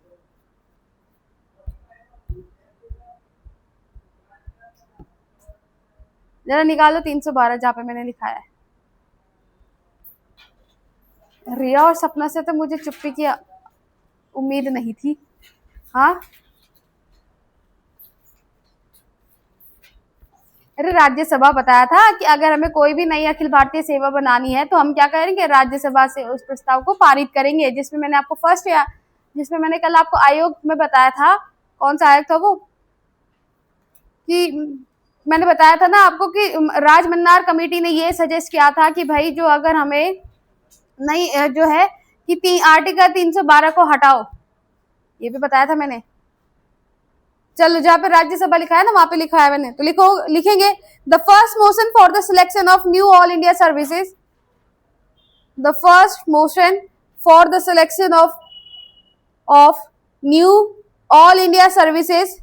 जरा निकालो 312 जहां पे मैंने लिखा है। रिया और सपना से तो मुझे चुप्पी की उम्मीद नहीं थी। हाँ, अरे राज्यसभा बताया था कि अगर हमें कोई भी नई अखिल भारतीय सेवा बनानी है तो हम क्या करेंगे, राज्यसभा से उस प्रस्ताव को पारित करेंगे, जिसमें मैंने आपको जिसमें मैंने कल आपको आयोग में बताया था, कौन सा आयोग था वो, कि मैंने बताया था ना आपको कि राजमन्नार कमेटी ने ये सजेस्ट किया था कि भाई जो अगर हमें नई जो है कि आर्टिकल 312 को हटाओ, ये भी बताया था मैंने। चलो जहां पे राज्यसभा लिखा है ना वहां पे लिखा है मैंने, तो लिखेंगे the first motion for the selection of knew all India services, the first motion for the selection of knew all India services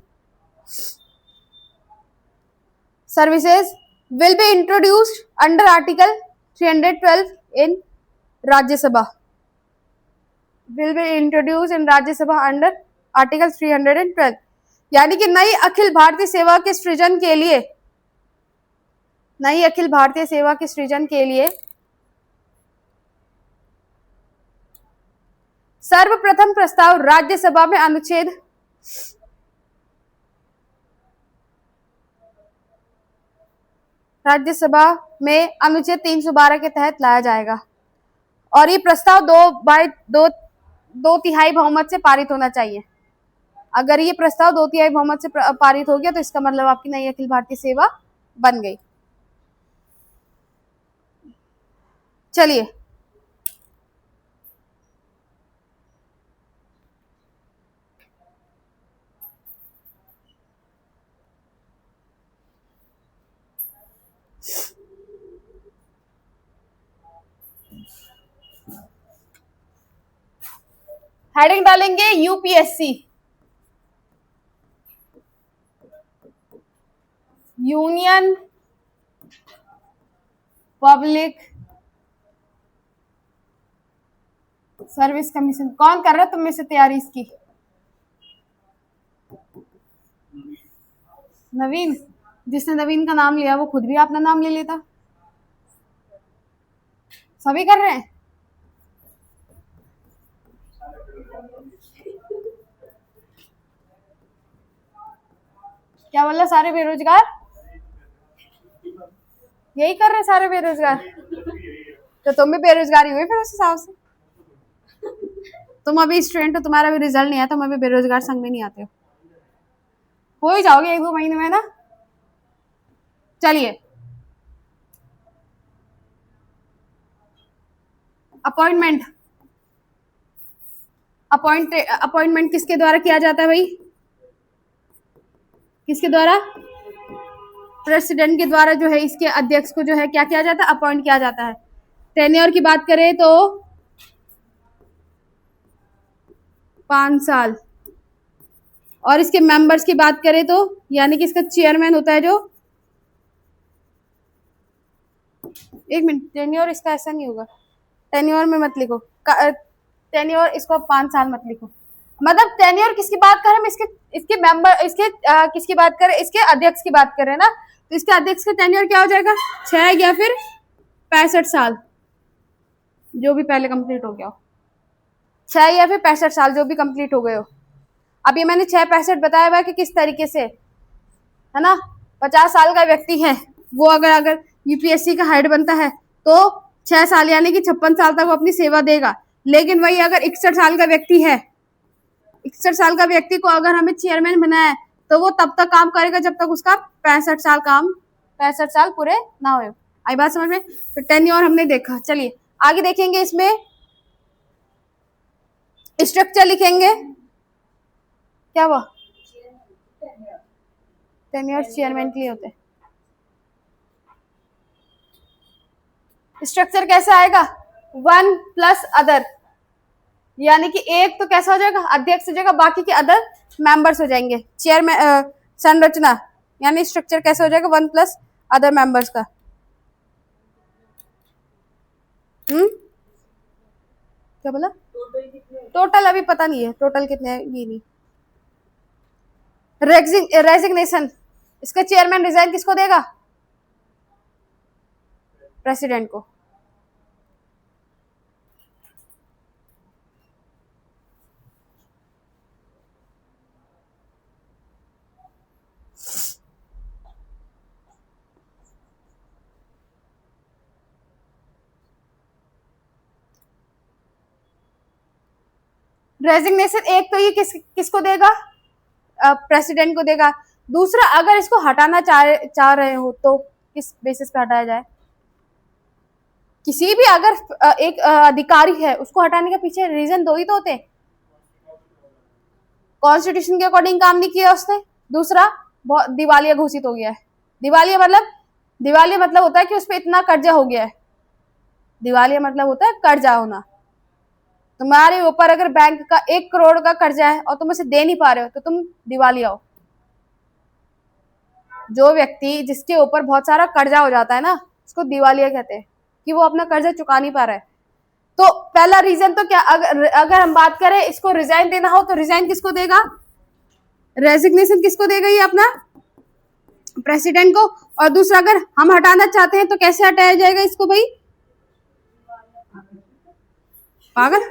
will be introduced under article 312 in Rajya Sabha, will be introduced in Rajya Sabha under article 312, यानी कि नई अखिल भारतीय सेवा के सृजन के लिए, नई अखिल भारतीय सेवा के सृजन के लिए सर्वप्रथम प्रस्ताव राज्यसभा में अनुच्छेद राज्यसभा में अनुच्छेद 312 के तहत लाया जाएगा और ये प्रस्ताव दो तिहाई बहुमत से पारित होना चाहिए। अगर ये प्रस्ताव 2/3 बहुमत से पारित हो गया तो इसका मतलब आपकी नई अखिल भारतीय सेवा बन गई। चलिए हेडिंग डालेंगे UPSC, union public service commission. कौन कर रहा है तुम में से तैयारी इसकी, नवीन? जिसने नवीन का नाम लिया वो खुद भी अपना नाम ले लेता। सभी कर रहे हैं? क्या बोला, सारे बेरोजगार यही कर रहे, सारे बेरोजगार? तो तुम भी बेरोजगारी हुई फिर उस हिसाब से। तुम अभी स्टूडेंट हो, तुम्हारा भी रिजल्ट नहीं आया, तुम अभी बेरोजगार संघ में नहीं आते हो ही जाओगे 1-2 महीने में ना। चलिए अपॉइंटमेंट किसके द्वारा किया जाता है भाई, किसके द्वारा? प्रेसिडेंट के द्वारा जो है इसके अध्यक्ष को जो है क्या किया जाता है, अपॉइंट किया जाता है। टेन्योर की बात करें तो 5 साल, और इसके मेंबर्स की बात करें तो यानी कि इसका चेयरमैन होता है जो, एक मिनट, टेन्योर इसका ऐसा नहीं होगा, टेन्योर में मत लिखो, टेन्योर इसको 5 साल मत लिखो, मतलब टेन्योर किसकी बात कर रहे हैं, हम इसके मेंबर, इसके किसकी बात कर रहे हैं, इसके अध्यक्ष की बात कर रहे हैं ना, तो इसके अध्यक्ष का टेन्योर क्या हो जाएगा, 6 या फिर 65 साल, जो भी पहले कंप्लीट हो गया हो, 6 या फिर 65 साल जो भी कंप्लीट हो गए हो। अब ये मैंने 6-65 बताया हुआ है कि किस तरीके से, है ना। 50 साल का व्यक्ति है वो अगर यूपीएससी का हेड बनता है तो 6 साल यानी कि 56 साल तक वो अपनी सेवा देगा। लेकिन वही अगर 61 साल का व्यक्ति है, 61 साल का व्यक्ति को अगर हमें चेयरमैन बनाया है तो वो तब तक काम करेगा जब तक उसका 65 साल पूरे ना हो। आई बात समझ में। तो टेन्योर हमने देखा। चलिए आगे देखेंगे, इसमें स्ट्रक्चर लिखेंगे। क्या हुआ, टेन्योर चेयरमैन के लिए होते हैं। स्ट्रक्चर कैसे आएगा, 1 प्लस अदर, यानी कि एक तो कैसा हो जाएगा, अध्यक्ष हो जाएगा, बाकी के अदर मेंबर्स हो जाएंगे। चेयरमैन संरचना यानी स्ट्रक्चर कैसे हो जाएगा, 1 प्लस अदर मेंबर्स का। क्या बोला, टोटल अभी पता नहीं है, टोटल कितने हैं ये नहीं। रेजिग्नेशन, इसका चेयरमैन रिजाइन किसको देगा, प्रेसिडेंट को। रेजिग्नेशन एक तो ये किसको देगा, प्रेसिडेंट को देगा। दूसरा अगर इसको हटाना चाह रहे हो तो किस बेसिस पे हटाया जाए, किसी भी अगर एक अधिकारी है उसको हटाने के पीछे रीजन 2 ही तो होते हैं, कॉन्स्टिट्यूशन के अकॉर्डिंग काम नहीं किया उसने, दूसरा बहुत दिवालिया घोषित हो गया है। दिवालिया मतलब होता है कि उस पर इतना कर्जा हो गया है, दिवालिया मतलब होता है कर्जा होना। तुम्हारे ऊपर अगर बैंक का 1 करोड़ का कर्जा है और तुम उसे दे नहीं पा रहे हो तो तुम दिवालिया हो। जो व्यक्ति जिसके ऊपर बहुत सारा कर्जा हो जाता है ना, उसको दिवालिया कहते हैं, कि वो अपना कर्जा चुका नहीं पा रहा है। तो पहला रीजन तो क्या, अगर हम बात करें इसको रिजाइन देना हो तो रिजाइन किसको देगा, रेजिग्नेशन किसको देगा, ये अपना प्रेसिडेंट को। और दूसरा अगर हम हटाना चाहते हैं तो कैसे हटाया जाएगा इसको भाई, पागल।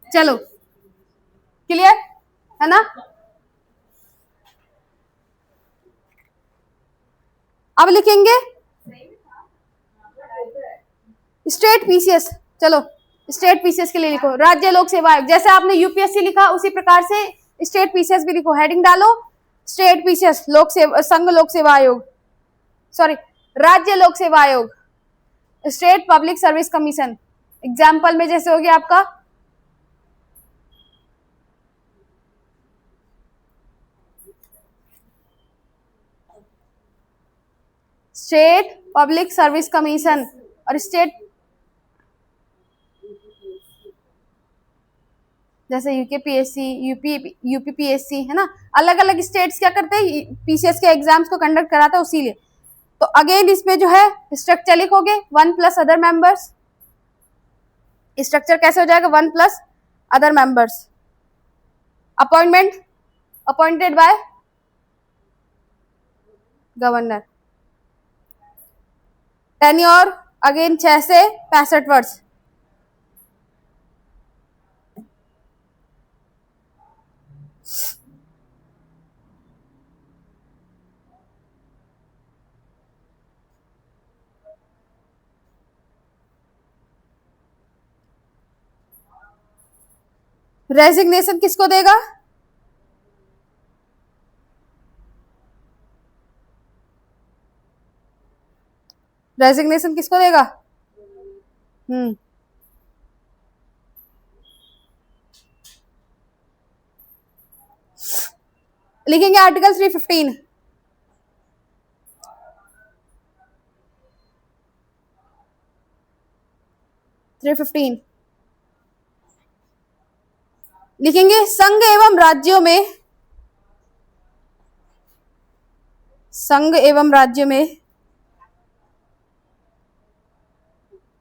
चलो क्लियर है ना। अब लिखेंगे स्टेट पीसीएस। चलो स्टेट पीसीएस के लिए लिखो राज्य लोक सेवा आयोग, जैसे आपने यूपीएससी लिखा उसी प्रकार से स्टेट पीसीएस भी लिखो। हेडिंग डालो स्टेट पीसीएस, लोक सेवा, संघ लोक सेवा आयोग, सॉरी राज्य लोक सेवा आयोग, state public service commission. Example में जैसे हो गया आपका स्टेट पब्लिक सर्विस कमीशन और स्टेट, जैसे यूकेपीएससी, यूपीपीएससी है ना, अलग अलग स्टेट्स क्या करते हैं, पीसीएस के एग्जाम्स को कंडक्ट कराता है उसीलिए। तो अगेन इसमें जो है स्ट्रक्चर लिखोगे 1 प्लस अदर मेंबर्स। स्ट्रक्चर कैसे हो जाएगा, 1 plus other members. Appointment appointed by governor. Tenure again 6 से 65 वर्ष। रेजिग्नेशन किसको देगा, रेजिग्नेशन किसको देगा, लिखेंगे आर्टिकल 315। लिखेंगे संघ एवं राज्यों में, संघ एवं राज्यों में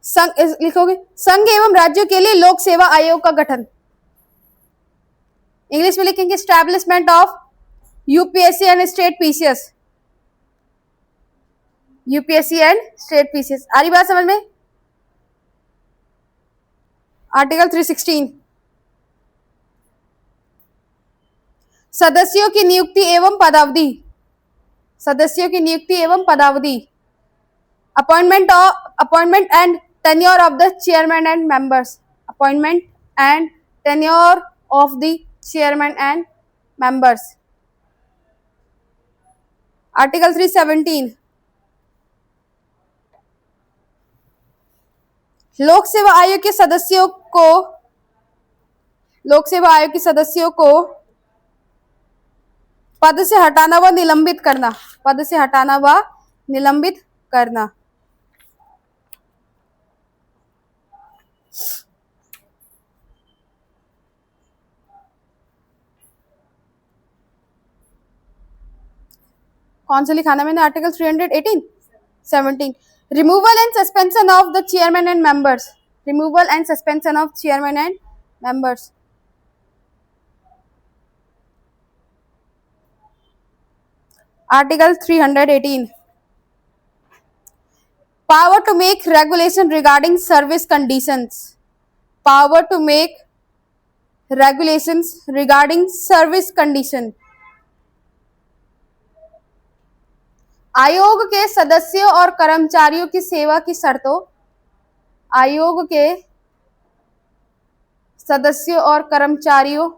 संघ लिखोगे, संघ एवं राज्यों के लिए लोक सेवा आयोग का गठन। इंग्लिश में लिखेंगे establishment of UPSC and state PCS. UPSC and state PCS, आ रही बात समझ में? आर्टिकल 316, सदस्यों की नियुक्ति एवं पदावधि। सदस्यों की नियुक्ति एवं पदावधि। Appointment and tenure of the chairman and members. Appointment and tenure of the chairman and members. Article 317, लोक सेवा आयोग के सदस्यों को पद से हटाना व निलंबित करना। पद से हटाना व निलंबित करना। कौन सा लिखाना मैंने? Article 318, 17, removal and suspension of the chairman and members. Removal and suspension of chairman and members. Article 318, power to make regulation regarding service conditions. Power to make regulations regarding service condition. आयोग के सदस्यों और कर्मचारियों की सेवा की शर्तों। आयोग के सदस्यों और कर्मचारियों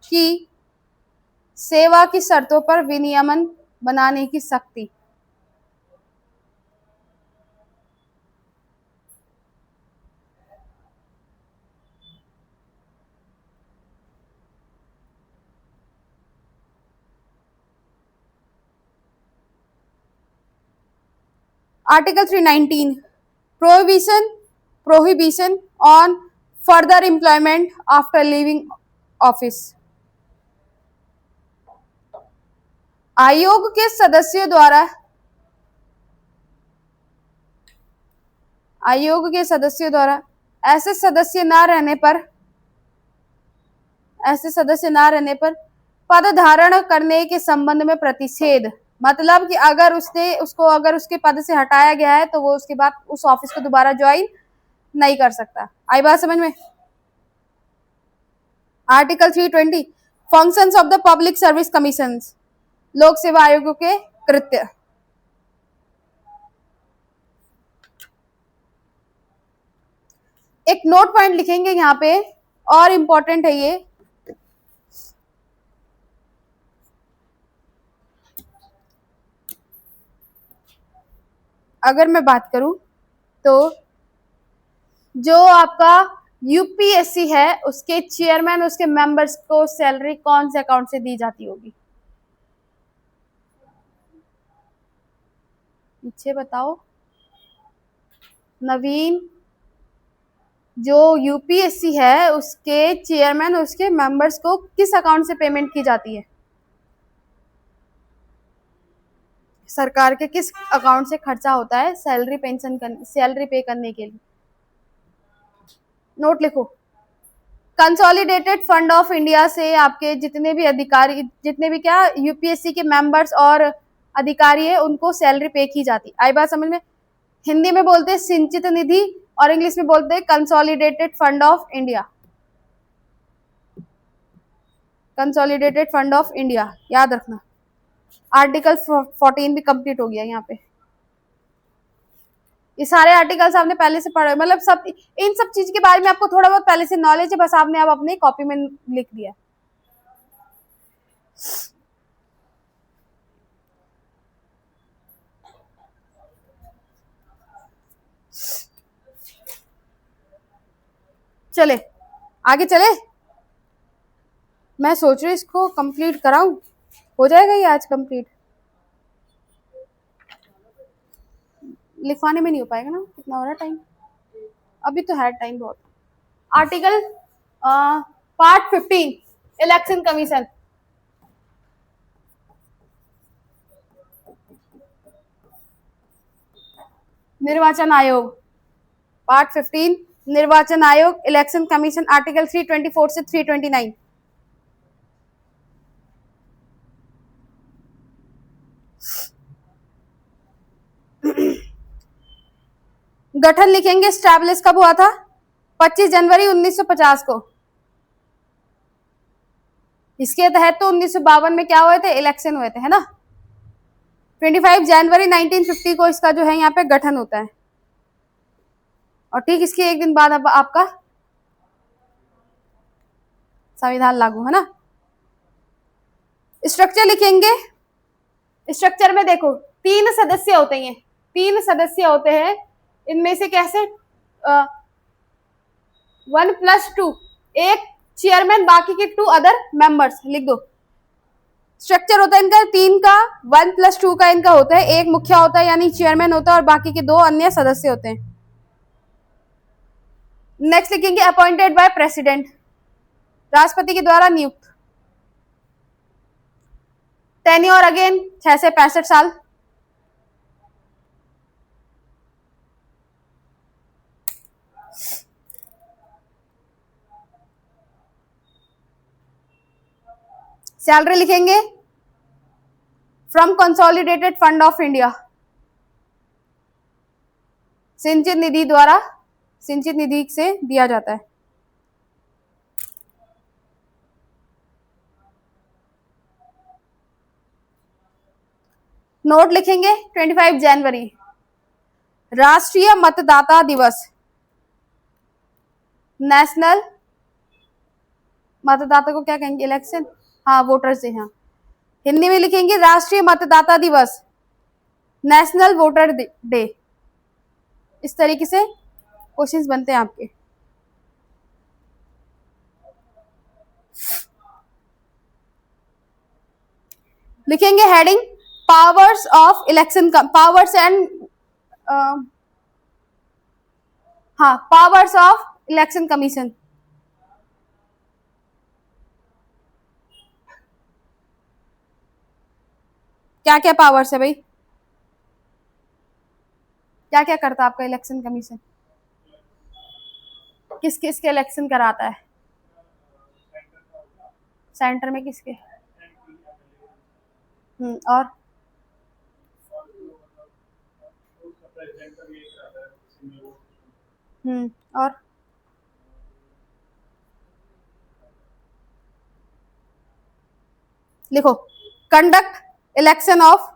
की सेवा की शर्तों पर विनियमन बनाने की शक्ति। Article 319, prohibition on further employment after leaving office. आयोग के सदस्यों द्वारा ऐसे सदस्य ना रहने पर पद धारण करने के संबंध में प्रतिषेध। मतलब कि अगर उसके पद से हटाया गया है तो वो उसके बाद उस ऑफिस को दोबारा ज्वाइन नहीं कर सकता। आई बात समझ में? Article 320, functions of the public service commissions. लोक सेवा आयोगों के कृत्य। एक नोट पॉइंट लिखेंगे यहाँ पे, और इंपॉर्टेंट है ये। अगर मैं बात करूं तो जो आपका यूपीएससी है उसके चेयरमैन, उसके मेंबर्स को सैलरी कौन से अकाउंट से दी जाती होगी? पीछे बताओ नवीन। जो यूपीएससी है उसके चेयरमैन, उसके मेंबर्स को किस अकाउंट से पेमेंट की जाती है? सरकार के किस अकाउंट से खर्चा होता है सैलरी पे करने के लिए? नोट लिखो, कंसोलिडेटेड फंड ऑफ इंडिया से आपके जितने भी क्या यूपीएससी के मेंबर्स और अधिकारी है उनको सैलरी पे की जाती। आई बात समझ में? हिंदी में बोलते हैं सिंचित निधि और इंग्लिश में बोलते हैं consolidated fund of India. Consolidated fund of India याद रखना। आर्टिकल 14 भी कंप्लीट हो गया यहाँ पे। ये सारे आर्टिकल्स आपने पहले से पढ़े, मतलब इन सब चीज के बारे में आपको थोड़ा बहुत पहले से नॉलेज है, बस आपने अब अपनी कॉपी में लिख दिया। चले आगे चले। मैं सोच रही हूँ इसको कंप्लीट कराऊं, हो जाएगा ये आज कंप्लीट? लिखवाने में नहीं हो पाएगा ना, कितना हो रहा है टाइम? अभी तो है टाइम बहुत। Article part 15, election commission. निर्वाचन आयोग। पार्ट 15 निर्वाचन आयोग, इलेक्शन कमीशन, आर्टिकल 324 से 329। गठन लिखेंगे, स्टैब्लिश कब हुआ था? 25 जनवरी 1950 को। इसके तहत तो 1952 में क्या हुए थे? इलेक्शन हुए थे, है ना। 25 जनवरी 1950 को इसका जो है यहाँ पे गठन होता है, और ठीक इसके एक दिन बाद अब आपका संविधान लागू, है ना। स्ट्रक्चर लिखेंगे, स्ट्रक्चर में देखो 3 सदस्य होते हैं, 3 सदस्य होते हैं, इनमें से कैसे 1+2, एक चेयरमैन, बाकी के 2 अदर मेंबर्स, लिख दो। स्ट्रक्चर होता है इनका 3 का, 1+2 का इनका होता है, एक मुखिया होता है यानी चेयरमैन होता है, और बाकी के 2 अन्य सदस्य होते हैं। नेक्स्ट लिखेंगे अपॉइंटेड बाय प्रेसिडेंट, राष्ट्रपति के द्वारा नियुक्त। टेन्योर अगेन 6 से 65 साल। सैलरी लिखेंगे from consolidated fund of India, सिंचित निधि द्वारा, सिंचित निधि से दिया जाता है। नोट लिखेंगे 25 जनवरी राष्ट्रीय मतदाता दिवस, नेशनल मतदाता को क्या कहेंगे? इलेक्शन, हाँ वोटर्स डे, हाँ हिंदी में लिखेंगे राष्ट्रीय मतदाता दिवस, नेशनल वोटर डे। इस तरीके से क्वेश्चंस बनते हैं आपके। लिखेंगे heading powers of election, powers and हाँ पावर्स ऑफ इलेक्शन कमीशन। क्या क्या पावर्स है भाई? क्या क्या करता है आपका इलेक्शन कमीशन? किस किस के इलेक्शन कराता है? सेंटर में किसके? और और लिखो conduct election of,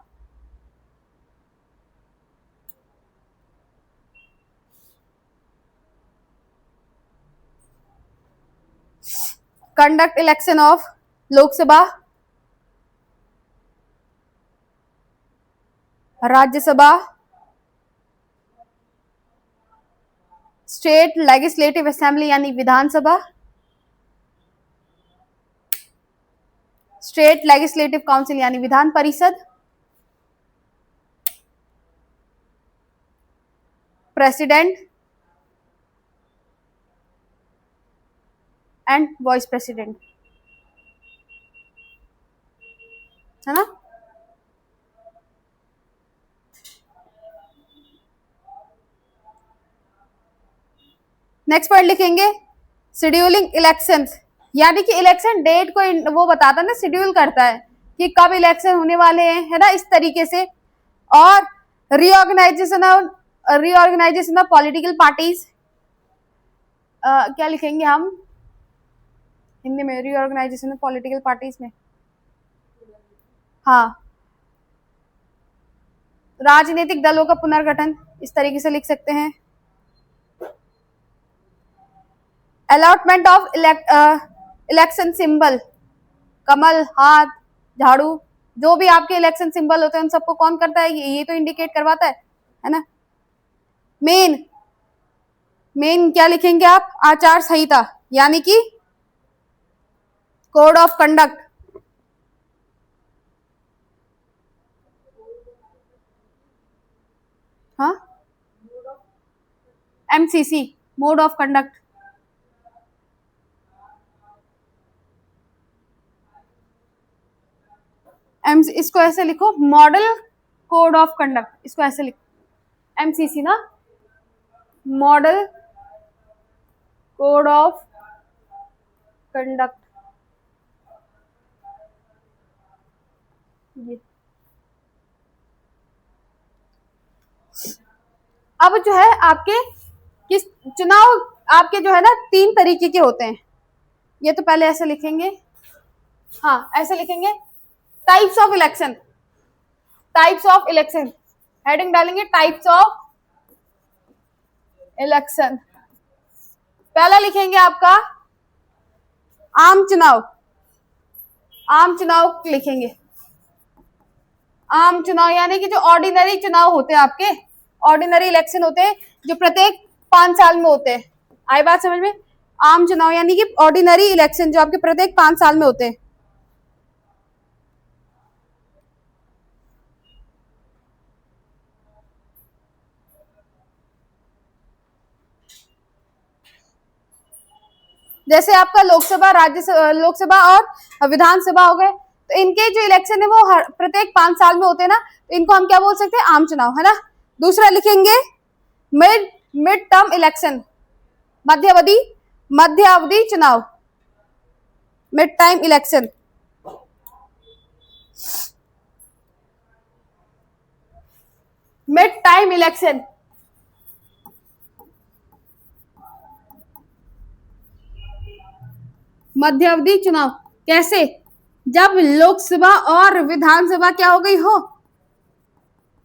conduct election of Lok Sabha, Rajya Sabha, state legislative assembly यानी विधानसभा, स्टेट लेजिस्लेटिव काउंसिल यानी Vidhan Parishad, president and vice president, है ना। नेक्स्ट पॉइंट लिखेंगे शेड्यूलिंग इलेक्शंस, यानी कि इलेक्शन डेट को वो बताता है ना, शेड्यूल करता है कि कब इलेक्शन होने वाले हैं, है ना, इस तरीके से। और रीऑर्गेनाइजेशन ऑफ पॉलिटिकल पार्टीज, क्या लिखेंगे हम हिंदी में? रीऑर्गेनाइजेशन ऑफ पॉलिटिकल पार्टीज में, हाँ राजनीतिक दलों का पुनर्गठन, इस तरीके से लिख सकते हैं। अलॉटमेंट ऑफ इलेक्शन सिंबल, कमल, हाथ, झाड़ू, जो भी आपके इलेक्शन सिंबल होते हैं उन सबको कौन करता है? ये तो इंडिकेट करवाता है ना। मेन मेन क्या लिखेंगे आप? आचार संहिता यानी कि कोड ऑफ कंडक्ट, हाँ MCC, मोड ऑफ कंडक्ट। इसको ऐसे लिखो, मॉडल कोड ऑफ कंडक्ट, इसको ऐसे लिखो MCC ना, मॉडल कोड ऑफ कंडक्ट। अब जो है आपके किस चुनाव आपके जो है ना 3 तरीके के होते हैं। ये तो पहले ऐसे लिखेंगे, हाँ ऐसे लिखेंगे, types of election, types of election, heading डालेंगे टाइप्स ऑफ इलेक्शन। पहला लिखेंगे आपका आम चुनाव, आम चुनाव लिखेंगे, आम चुनाव यानी कि जो ऑर्डिनरी चुनाव होते हैं आपके, ऑर्डिनरी इलेक्शन होते हैं जो प्रत्येक 5 साल में होते हैं। आई बात समझ में? आम चुनाव यानी कि ऑर्डिनरी इलेक्शन जो आपके प्रत्येक 5 साल में होते हैं। जैसे आपका लोकसभा, राज्यसभा, लोकसभा और विधानसभा हो गए, तो इनके जो इलेक्शन है वो प्रत्येक 5 साल में होते हैं ना, तो इनको हम क्या बोल सकते हैं? आम चुनाव, है ना। दूसरा लिखेंगे मिड टर्म इलेक्शन, मध्यावधि, मध्यावधि चुनाव, mid time election. Mid time election, मध्यावधि चुनाव कैसे? जब लोकसभा और विधानसभा क्या हो गई हो?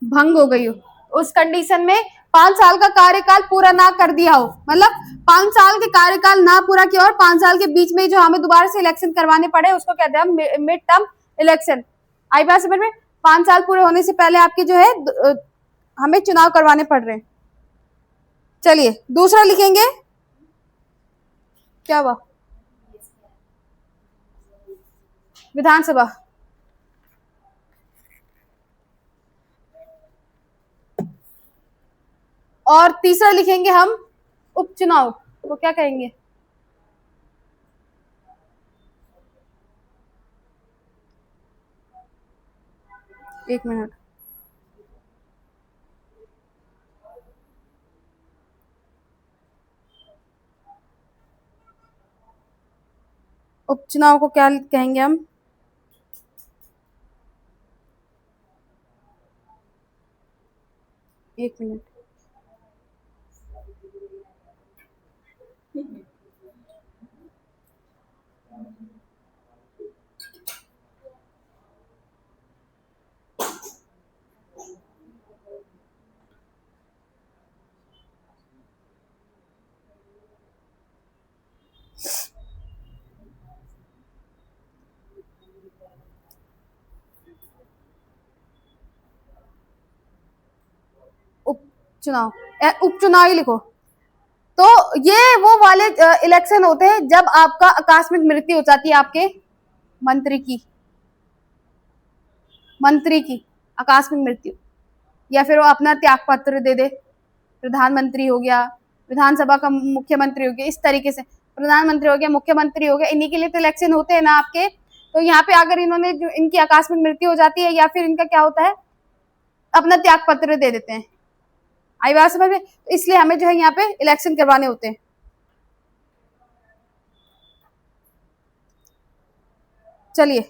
भंग हो गई हो, उस कंडीशन में 5 साल का कार्यकाल पूरा ना कर दिया हो, मतलब 5 साल के कार्यकाल ना पूरा किया और 5 साल के बीच में जो हमें दोबारा से इलेक्शन करवाने पड़े उसको कहते हैं हम मिड टर्म इलेक्शन। आई बात समझ में? 5 साल पूरे होने से पहले आपके जो है हमें चुनाव करवाने पड़ रहे हैं। चलिए दूसरा लिखेंगे, क्या हुआ? विधानसभा। और तीसरा लिखेंगे हम उपचुनाव, तो क्या कहेंगे? एक मिनट, उपचुनाव को क्या कहेंगे हम? एक मिनट, उपचुनाव, उपचुनाव ही लिखो। तो ये वो वाले इलेक्शन होते हैं जब आपका आकस्मिक मृत्यु हो जाती है आपके मंत्री की, मंत्री की आकस्मिक मृत्यु, या फिर वो अपना त्याग पत्र दे दे, प्रधानमंत्री हो गया, विधानसभा का मुख्यमंत्री हो गया, इस तरीके से प्रधानमंत्री हो गया, मुख्यमंत्री हो गया, इन्हीं के लिए तो इलेक्शन होते हैं ना आपके। तो यहाँ पे अगर इन्होंने जो इनकी आकस्मिक मृत्यु हो जाती है या फिर इनका क्या होता है, अपना त्याग पत्र दे देते हैं। आई बात समझ में? इसलिए हमें जो है यहाँ पे इलेक्शन करवाने होते हैं। चलिए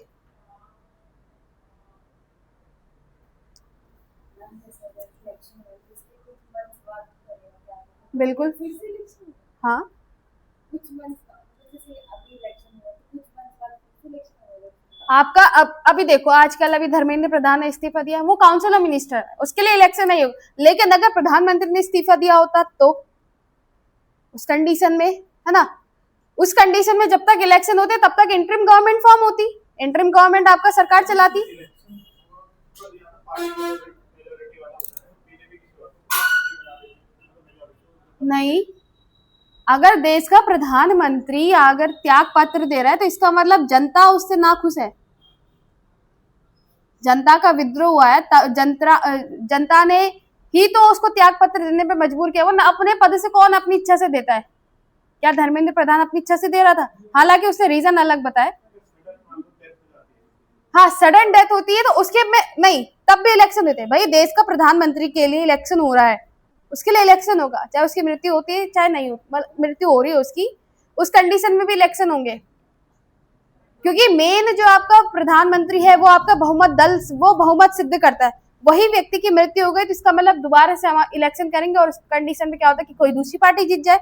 बिल्कुल, हाँ आपका अभी देखो आजकल अभी धर्मेंद्र प्रधान ने इस्तीफा दिया, वो काउंसिल ऑफ मिनिस्टर है, उसके लिए इलेक्शन नहीं होगा। लेकिन अगर प्रधानमंत्री ने इस्तीफा दिया होता तो उस कंडीशन में, है ना, उस कंडीशन में जब तक इलेक्शन होते तब तक इंटरिम गवर्नमेंट फॉर्म होती, इंटरिम गवर्नमेंट आपका सरकार चलाती। नहीं, अगर देश का प्रधानमंत्री अगर त्याग पत्र दे रहा है तो इसका मतलब जनता उससे नाखुश है, जनता का विद्रोह हुआ है, जनता ने ही तो उसको त्याग पत्र देने पे मजबूर किया, वरना अपने पद से कौन अपनी इच्छा से देता है? क्या धर्मेंद्र प्रधान अपनी इच्छा से दे रहा था? हालांकि उसने रीजन अलग बताया। हाँ सडन डेथ होती है तो उसके में नहीं, तब भी इलेक्शन देते हैं भाई, देश का प्रधानमंत्री के लिए इलेक्शन हो रहा है, उसके लिए इलेक्शन होगा, चाहे उसकी मृत्यु होती है चाहे नहीं होती, मृत्यु हो रही है उसकी, उस कंडीशन में भी इलेक्शन होंगे। क्योंकि मेन जो आपका प्रधानमंत्री है वो आपका बहुमत दल, वो बहुमत सिद्ध करता है। वही व्यक्ति की मृत्यु हो गई तो इसका मतलब दोबारा से हम इलेक्शन करेंगे, और उस कंडीशन में क्या होता है कि कोई दूसरी पार्टी जीत जाए।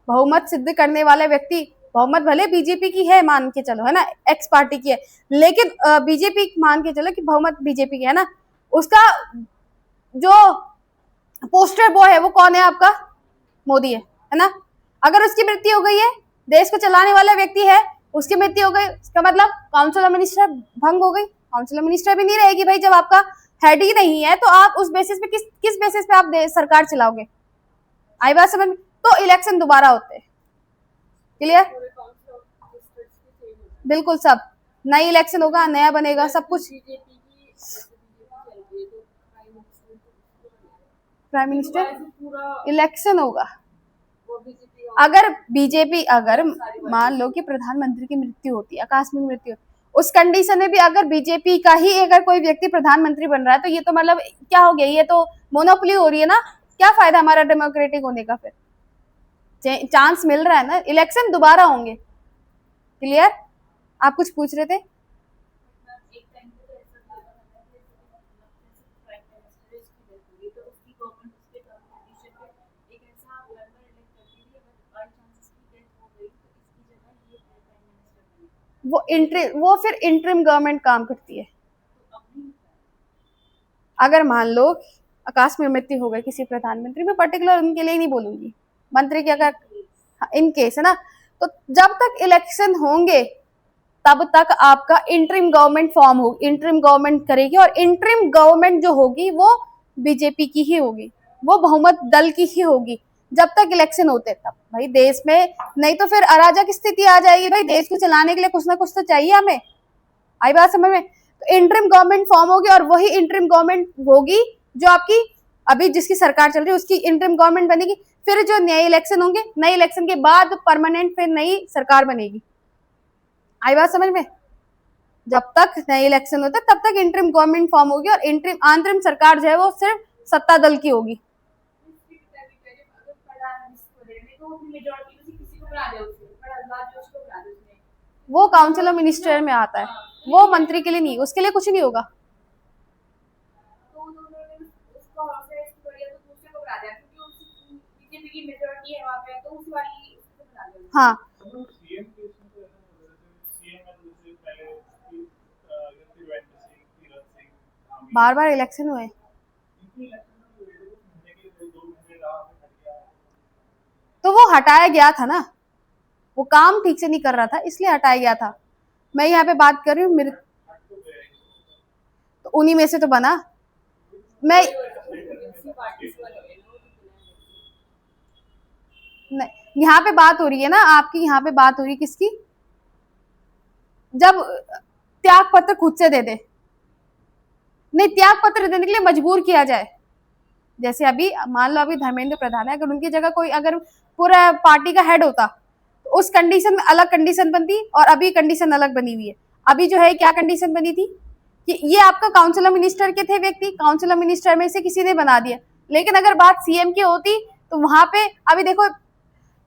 बहुमत सिद्ध करने वाला व्यक्ति, बहुमत भले बीजेपी की है मान के चलो, है ना, एक्स पार्टी की है, लेकिन बीजेपी मान के चलो कि बहुमत बीजेपी की है ना, उसका जो पोस्टर बॉय है वो कौन है आपका, मोदी है ना। अगर उसकी मृत्यु हो गई है, देश को चलाने वाला व्यक्ति है, उसकी मृत्यु हो गई, इसका मतलब काउंसिल ऑफ मिनिस्टर भंग हो गई। काउंसिल ऑफ मिनिस्टर भी नहीं रहेगी भाई, जब आपका हेड ही नहीं है तो आप उस बेसिस पे किस बेसिस पे आप सरकार चलाओगे। आई बात समझ में? तो इलेक्शन दोबारा होते हैं। क्लियर? बिल्कुल, सब नई इलेक्शन होगा, नया बनेगा सब कुछ। प्राइम मिनिस्टर इलेक्शन होगा। अगर बीजेपी, अगर मान लो कि प्रधानमंत्री की मृत्यु होती है, आकस्मिक मृत्यु, उस कंडीशन में भी अगर बीजेपी का ही अगर कोई व्यक्ति प्रधानमंत्री बन रहा है तो ये तो मतलब क्या हो गया, ये तो मोनोपोली हो रही है ना। क्या फायदा हमारा डेमोक्रेटिक होने का? फिर चांस मिल रहा है ना, इलेक्शन दोबारा होंगे। क्लियर? आप कुछ पूछ रहे थे? वो फिर इंटरिम गवर्नमेंट काम करती है। अगर मान लो आकस्मिक मृत्यु हो गई किसी प्रधानमंत्री में, पर्टिकुलर उनके लिए नहीं बोलूंगी, मंत्री की अगर इन केस है ना, तो जब तक इलेक्शन होंगे तब तक आपका इंटरिम गवर्नमेंट फॉर्म होगी, इंटरिम गवर्नमेंट करेगी, और इंटरिम गवर्नमेंट जो होगी वो बीजेपी की ही होगी, वो बहुमत दल की ही होगी जब तक इलेक्शन होते तब। भाई देश में नहीं तो फिर अराजक स्थिति आ जाएगी। भाई देश को चलाने के लिए कुछ ना कुछ तो चाहिए हमें। आई बात समझ में? तो इंटरिम गवर्नमेंट फॉर्म होगी, और वही इंटरिम गवर्नमेंट होगी जो आपकी अभी जिसकी सरकार चल रही है उसकी इंटरिम गवर्नमेंट बनेगी। फिर जो नए इलेक्शन होंगे, नए इलेक्शन के बाद परमानेंट फिर नई सरकार बनेगी। आई बात समझ में? जब तक नए इलेक्शन होते तब तक इंटरिम गवर्नमेंट फॉर्म होगी, और इंटरिम अंतरिम सरकार जो है वो सिर्फ सत्ता दल की होगी। वो काउंसिल ऑफ मिनिस्टर में आता है, वो मंत्री के लिए नहीं, उसके लिए कुछ नहीं होगा। हाँ, बार बार इलेक्शन हुए तो वो हटाया गया था ना, वो काम ठीक से नहीं कर रहा था इसलिए हटाया गया था। मैं यहाँ पे बात कर रही हूँ मेरे, तो उन्हीं में से तो बना। मैं यहाँ पे बात हो रही है ना आपकी, यहाँ पे बात हो रही है किसकी, जब त्याग पत्र खुद से दे दे, नहीं त्याग पत्र देने के लिए मजबूर किया जाए। जैसे अभी मान लो अभी धर्मेंद्र प्रधान है, अगर उनकी जगह कोई अगर पूरा पार्टी का हेड होता तो उस कंडीशन में अलग कंडीशन बनती, और अभी कंडीशन अलग बनी हुई है। अभी जो है क्या कंडीशन बनी थी कि ये आपका काउंसिल ऑफ मिनिस्टर के थे व्यक्ति, काउंसिल ऑफ मिनिस्टर में से किसी ने बना दिया, लेकिन अगर बात सीएम की होती तो वहां पे अभी देखो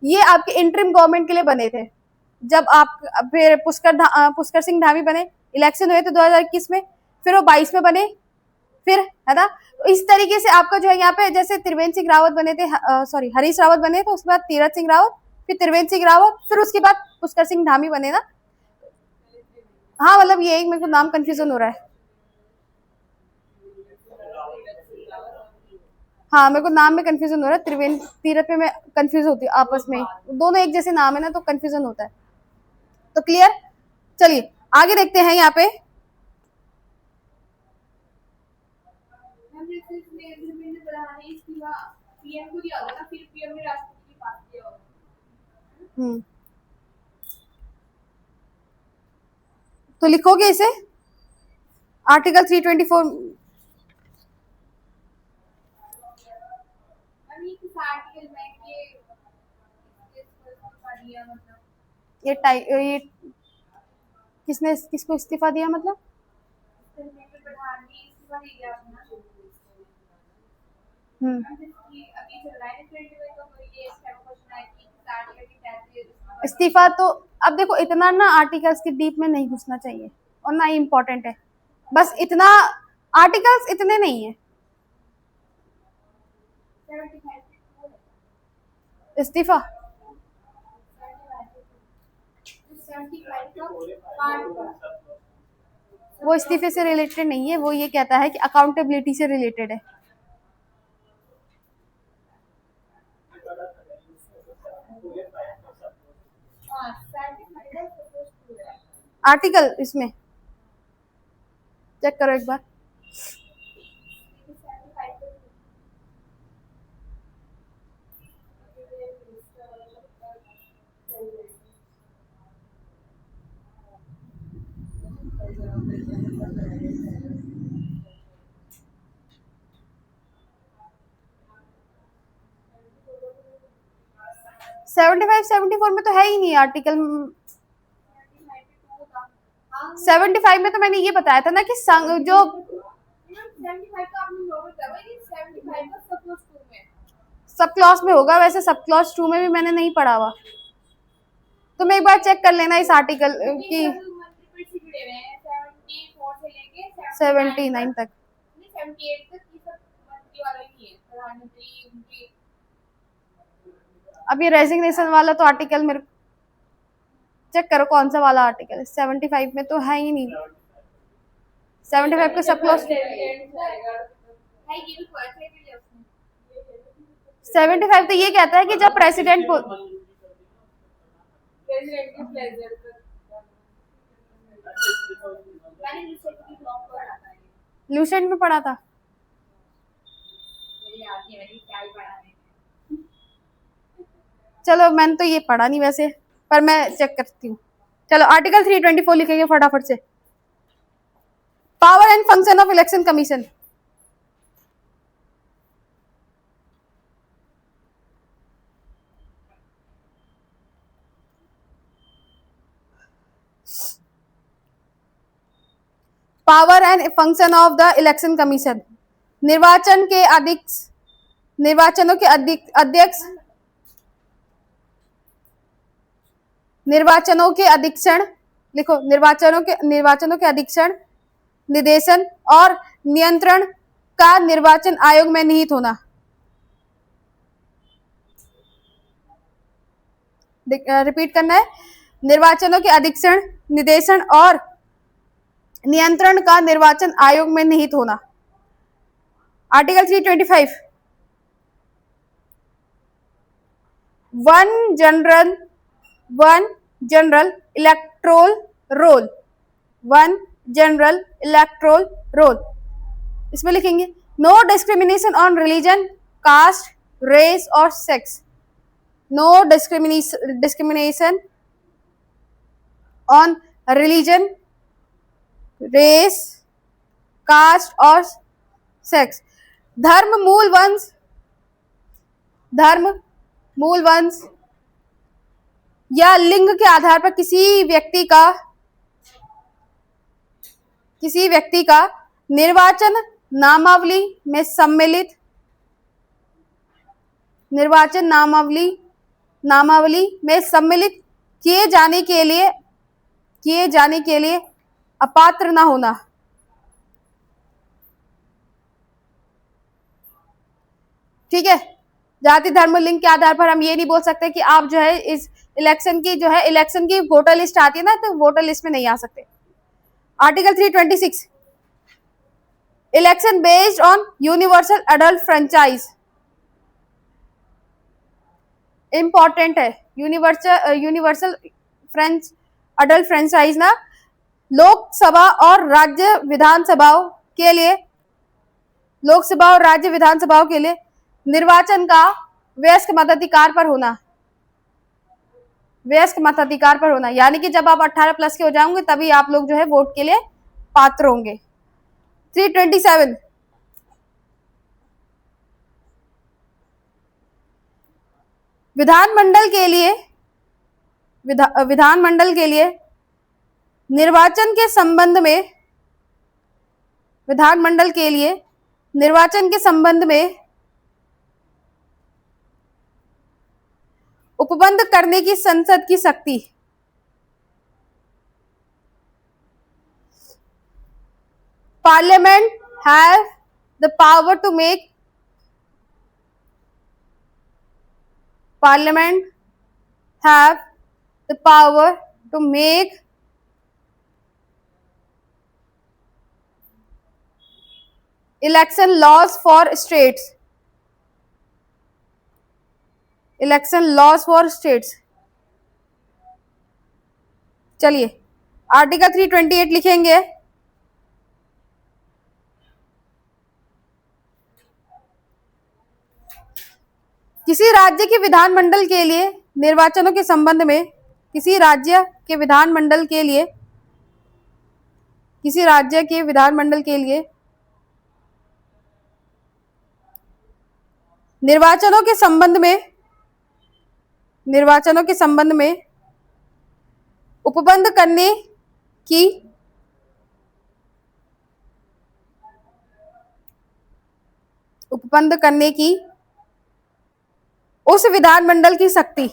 ये आपके इंटरिम गवर्नमेंट के लिए बने थे। जब आप फिर पुष्कर सिंह धामी बने, इलेक्शन हुए थे 2021 में, फिर वो 22 में बने, फिर है ना। तो इस तरीके से आपका जो है यहाँ पे जैसे त्रिवेंद्र सिंह रावत बने थे, सॉरी हरीश रावत बने थे, उसके बाद तीरथ सिंह रावत, फिर त्रिवेंद्र सिंह रावत, फिर उसके बाद पुष्कर सिंह धामी बने ना। हाँ मतलब ये एक मेरे को नाम कंफ्यूजन हो रहा है। हाँ मेरे को नाम में कंफ्यूजन हो रहा है, त्रिवेंद्र तीरथ में मैं कंफ्यूज होती हूँ आपस में, दोनों एक जैसे नाम है ना तो कंफ्यूजन होता है। तो क्लियर? चलिए आगे देखते हैं यहाँ पे। तो लिखोगे इसे आर्टिकल 324, ये किसने किसको इस्तीफा दिया मतलब? हम्म। इस्तीफा तो अब देखो, इतना ना आर्टिकल्स के डीप में नहीं घुसना चाहिए और ना ही इम्पोर्टेंट है, बस इतना, आर्टिकल्स इतने नहीं है। इस्तीफा वो इस्तीफे से रिलेटेड नहीं है, वो ये कहता है कि अकाउंटेबिलिटी से रिलेटेड है। आर्टिकल इसमें चेक करो एक बार। सेवेंटी फाइव 74 में तो है ही नहीं आर्टिकल। 75 में तो मैंने ये बताया था ना कि जो सब क्लॉज में होगा, वैसे सब क्लॉज 2 में भी मैंने नहीं पढ़ा हुआ, तुम एक बार चेक कर लेना इस आर्टिकल की 79 तक। अब ये रेजिग्नेशन वाला तो आर्टिकल मेरे चेक करो कौन सा वाला आर्टिकल है। 75 में तो है ही नहीं, 75 का सब क्लॉज 75 तो ये कहता है कि जब प्रेसिडेंट लूसेंट में पढ़ा था। चलो मैंने तो ये पढ़ा नहीं वैसे, पर मैं चेक करती हूँ। चलो आर्टिकल 324 लिखेंगे फटाफट से। Power and function of election commission. Power and function of the election commission. निर्वाचन के अध्यक्ष, निर्वाचनों के अध्यक्ष, निर्वाचनों के अधीक्षण, लिखो निर्वाचनों के अधीक्षण, निर्देशन और नियंत्रण का निर्वाचन आयोग में निहित होना। रिपीट करना है, निर्वाचनों के अधीक्षण, निर्देशन और नियंत्रण का निर्वाचन आयोग में निहित होना। Article 325। One general electoral roll, one general electoral roll, इसमें लिखेंगे no discrimination on religion, caste, race और sex. No discrimination on religion, race, caste और सेक्स। धर्म, मूल वंश या लिंग के आधार पर किसी व्यक्ति का निर्वाचन नामावली में सम्मिलित, निर्वाचन नामावली में सम्मिलित किए जाने के लिए अपात्र न होना। ठीक है, जाति धर्म लिंग के आधार पर हम ये नहीं बोल सकते कि आप जो है इस इलेक्शन की वोटर लिस्ट आती है ना, तो वोटर लिस्ट में नहीं आ सकते। Article 326। Election based on universal adult franchise, important है। यूनिवर्सल फ्रेंच अडल्ट फ्रेंचाइज ना लोकसभा और राज्य विधानसभाओं के लिए निर्वाचन का वयस्क मताधिकार पर होना, यानी कि जब आप 18 प्लस के हो जाओगे तभी आप लोग जो है वोट के लिए पात्र होंगे। 327। विधानमंडल के लिए निर्वाचन के संबंध में उपबंध करने की संसद की शक्ति। Parliament have the power to make Parliament have the power to make election laws for states. Election laws for states. चलिए आर्टिकल 328 लिखेंगे। किसी राज्य के विधानमंडल के लिए निर्वाचनों के संबंध में किसी राज्य के विधानमंडल के लिए निर्वाचनों के संबंध में उपबंध करने की उस विधानमंडल की शक्ति।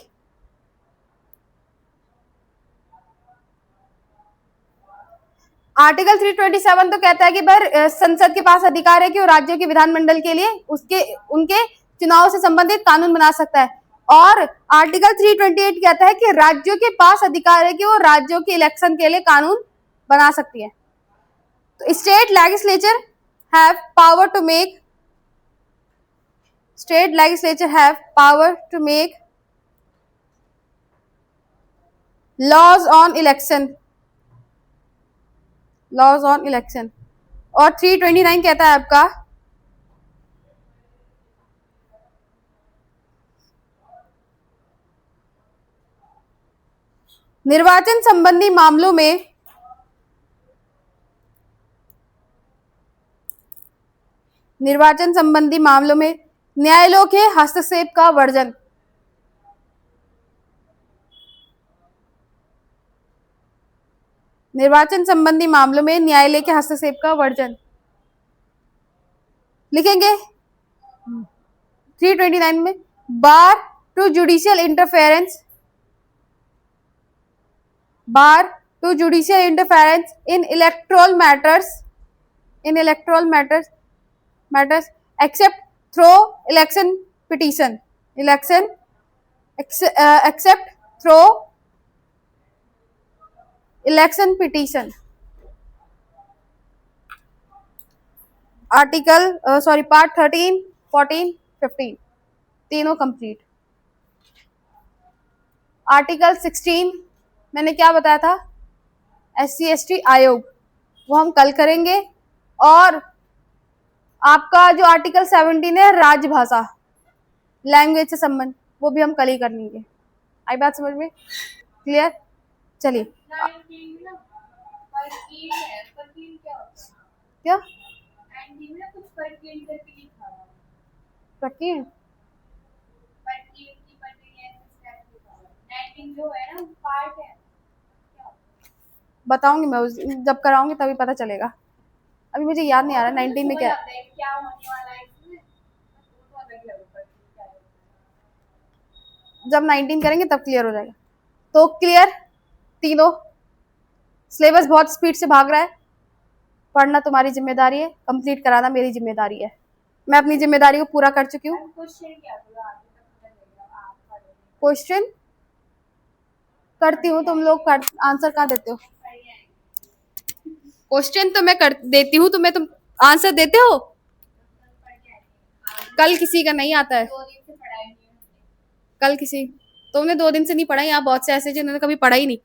आर्टिकल 327 तो कहता है कि भाई संसद के पास अधिकार है कि वो राज्यों के विधानमंडल के लिए उनके चुनाव से संबंधित कानून बना सकता है। और आर्टिकल 328 कहता है कि राज्यों के पास अधिकार है कि वो राज्यों के इलेक्शन के लिए कानून बना सकती है। तो state legislature have power to make laws on election. और 329 कहता है आपका निर्वाचन संबंधी मामलों में न्यायालयों के हस्तक्षेप का वर्जन। निर्वाचन संबंधी मामलों में न्यायालय के हस्तक्षेप का वर्जन लिखेंगे 329 में। Bar to judicial interference in electoral matters except through election petition. Article part 13, 14, 15 तीनों कंप्लीट। आर्टिकल 16 मैंने क्या बताया था, SC/ST आयोग, वो हम कल करेंगे। और आपका जो आर्टिकल 17 है राजभाषा, लैंग्वेज से संबंध, वो भी हम कल ही कर लेंगे। आई बात समझ में? क्लियर? चलिए क्या बताऊंगी मैं, जब कराऊंगी तभी पता चलेगा। अभी मुझे याद नहीं आ रहा 19 में क्या जब 19 करेंगे तब क्लियर हो जाएगा। तो क्लियर तीनों। सिलेबस बहुत स्पीड से भाग रहा है, पढ़ना तुम्हारी जिम्मेदारी है, कंप्लीट कराना मेरी जिम्मेदारी है। मैं अपनी जिम्मेदारी को पूरा कर चुकी हूँ। क्वेश्चन करती हूँ, तुम लोग आंसर कहाँ देते हो? क्वेश्चन तो मैं देती हूँ, तुम आंसर देते हो। कल किसी का नहीं आता है, तुमने 2 दिन से नहीं पढ़ा। यहाँ बहुत से ऐसे जिन्होंने कभी पढ़ा ही नहीं।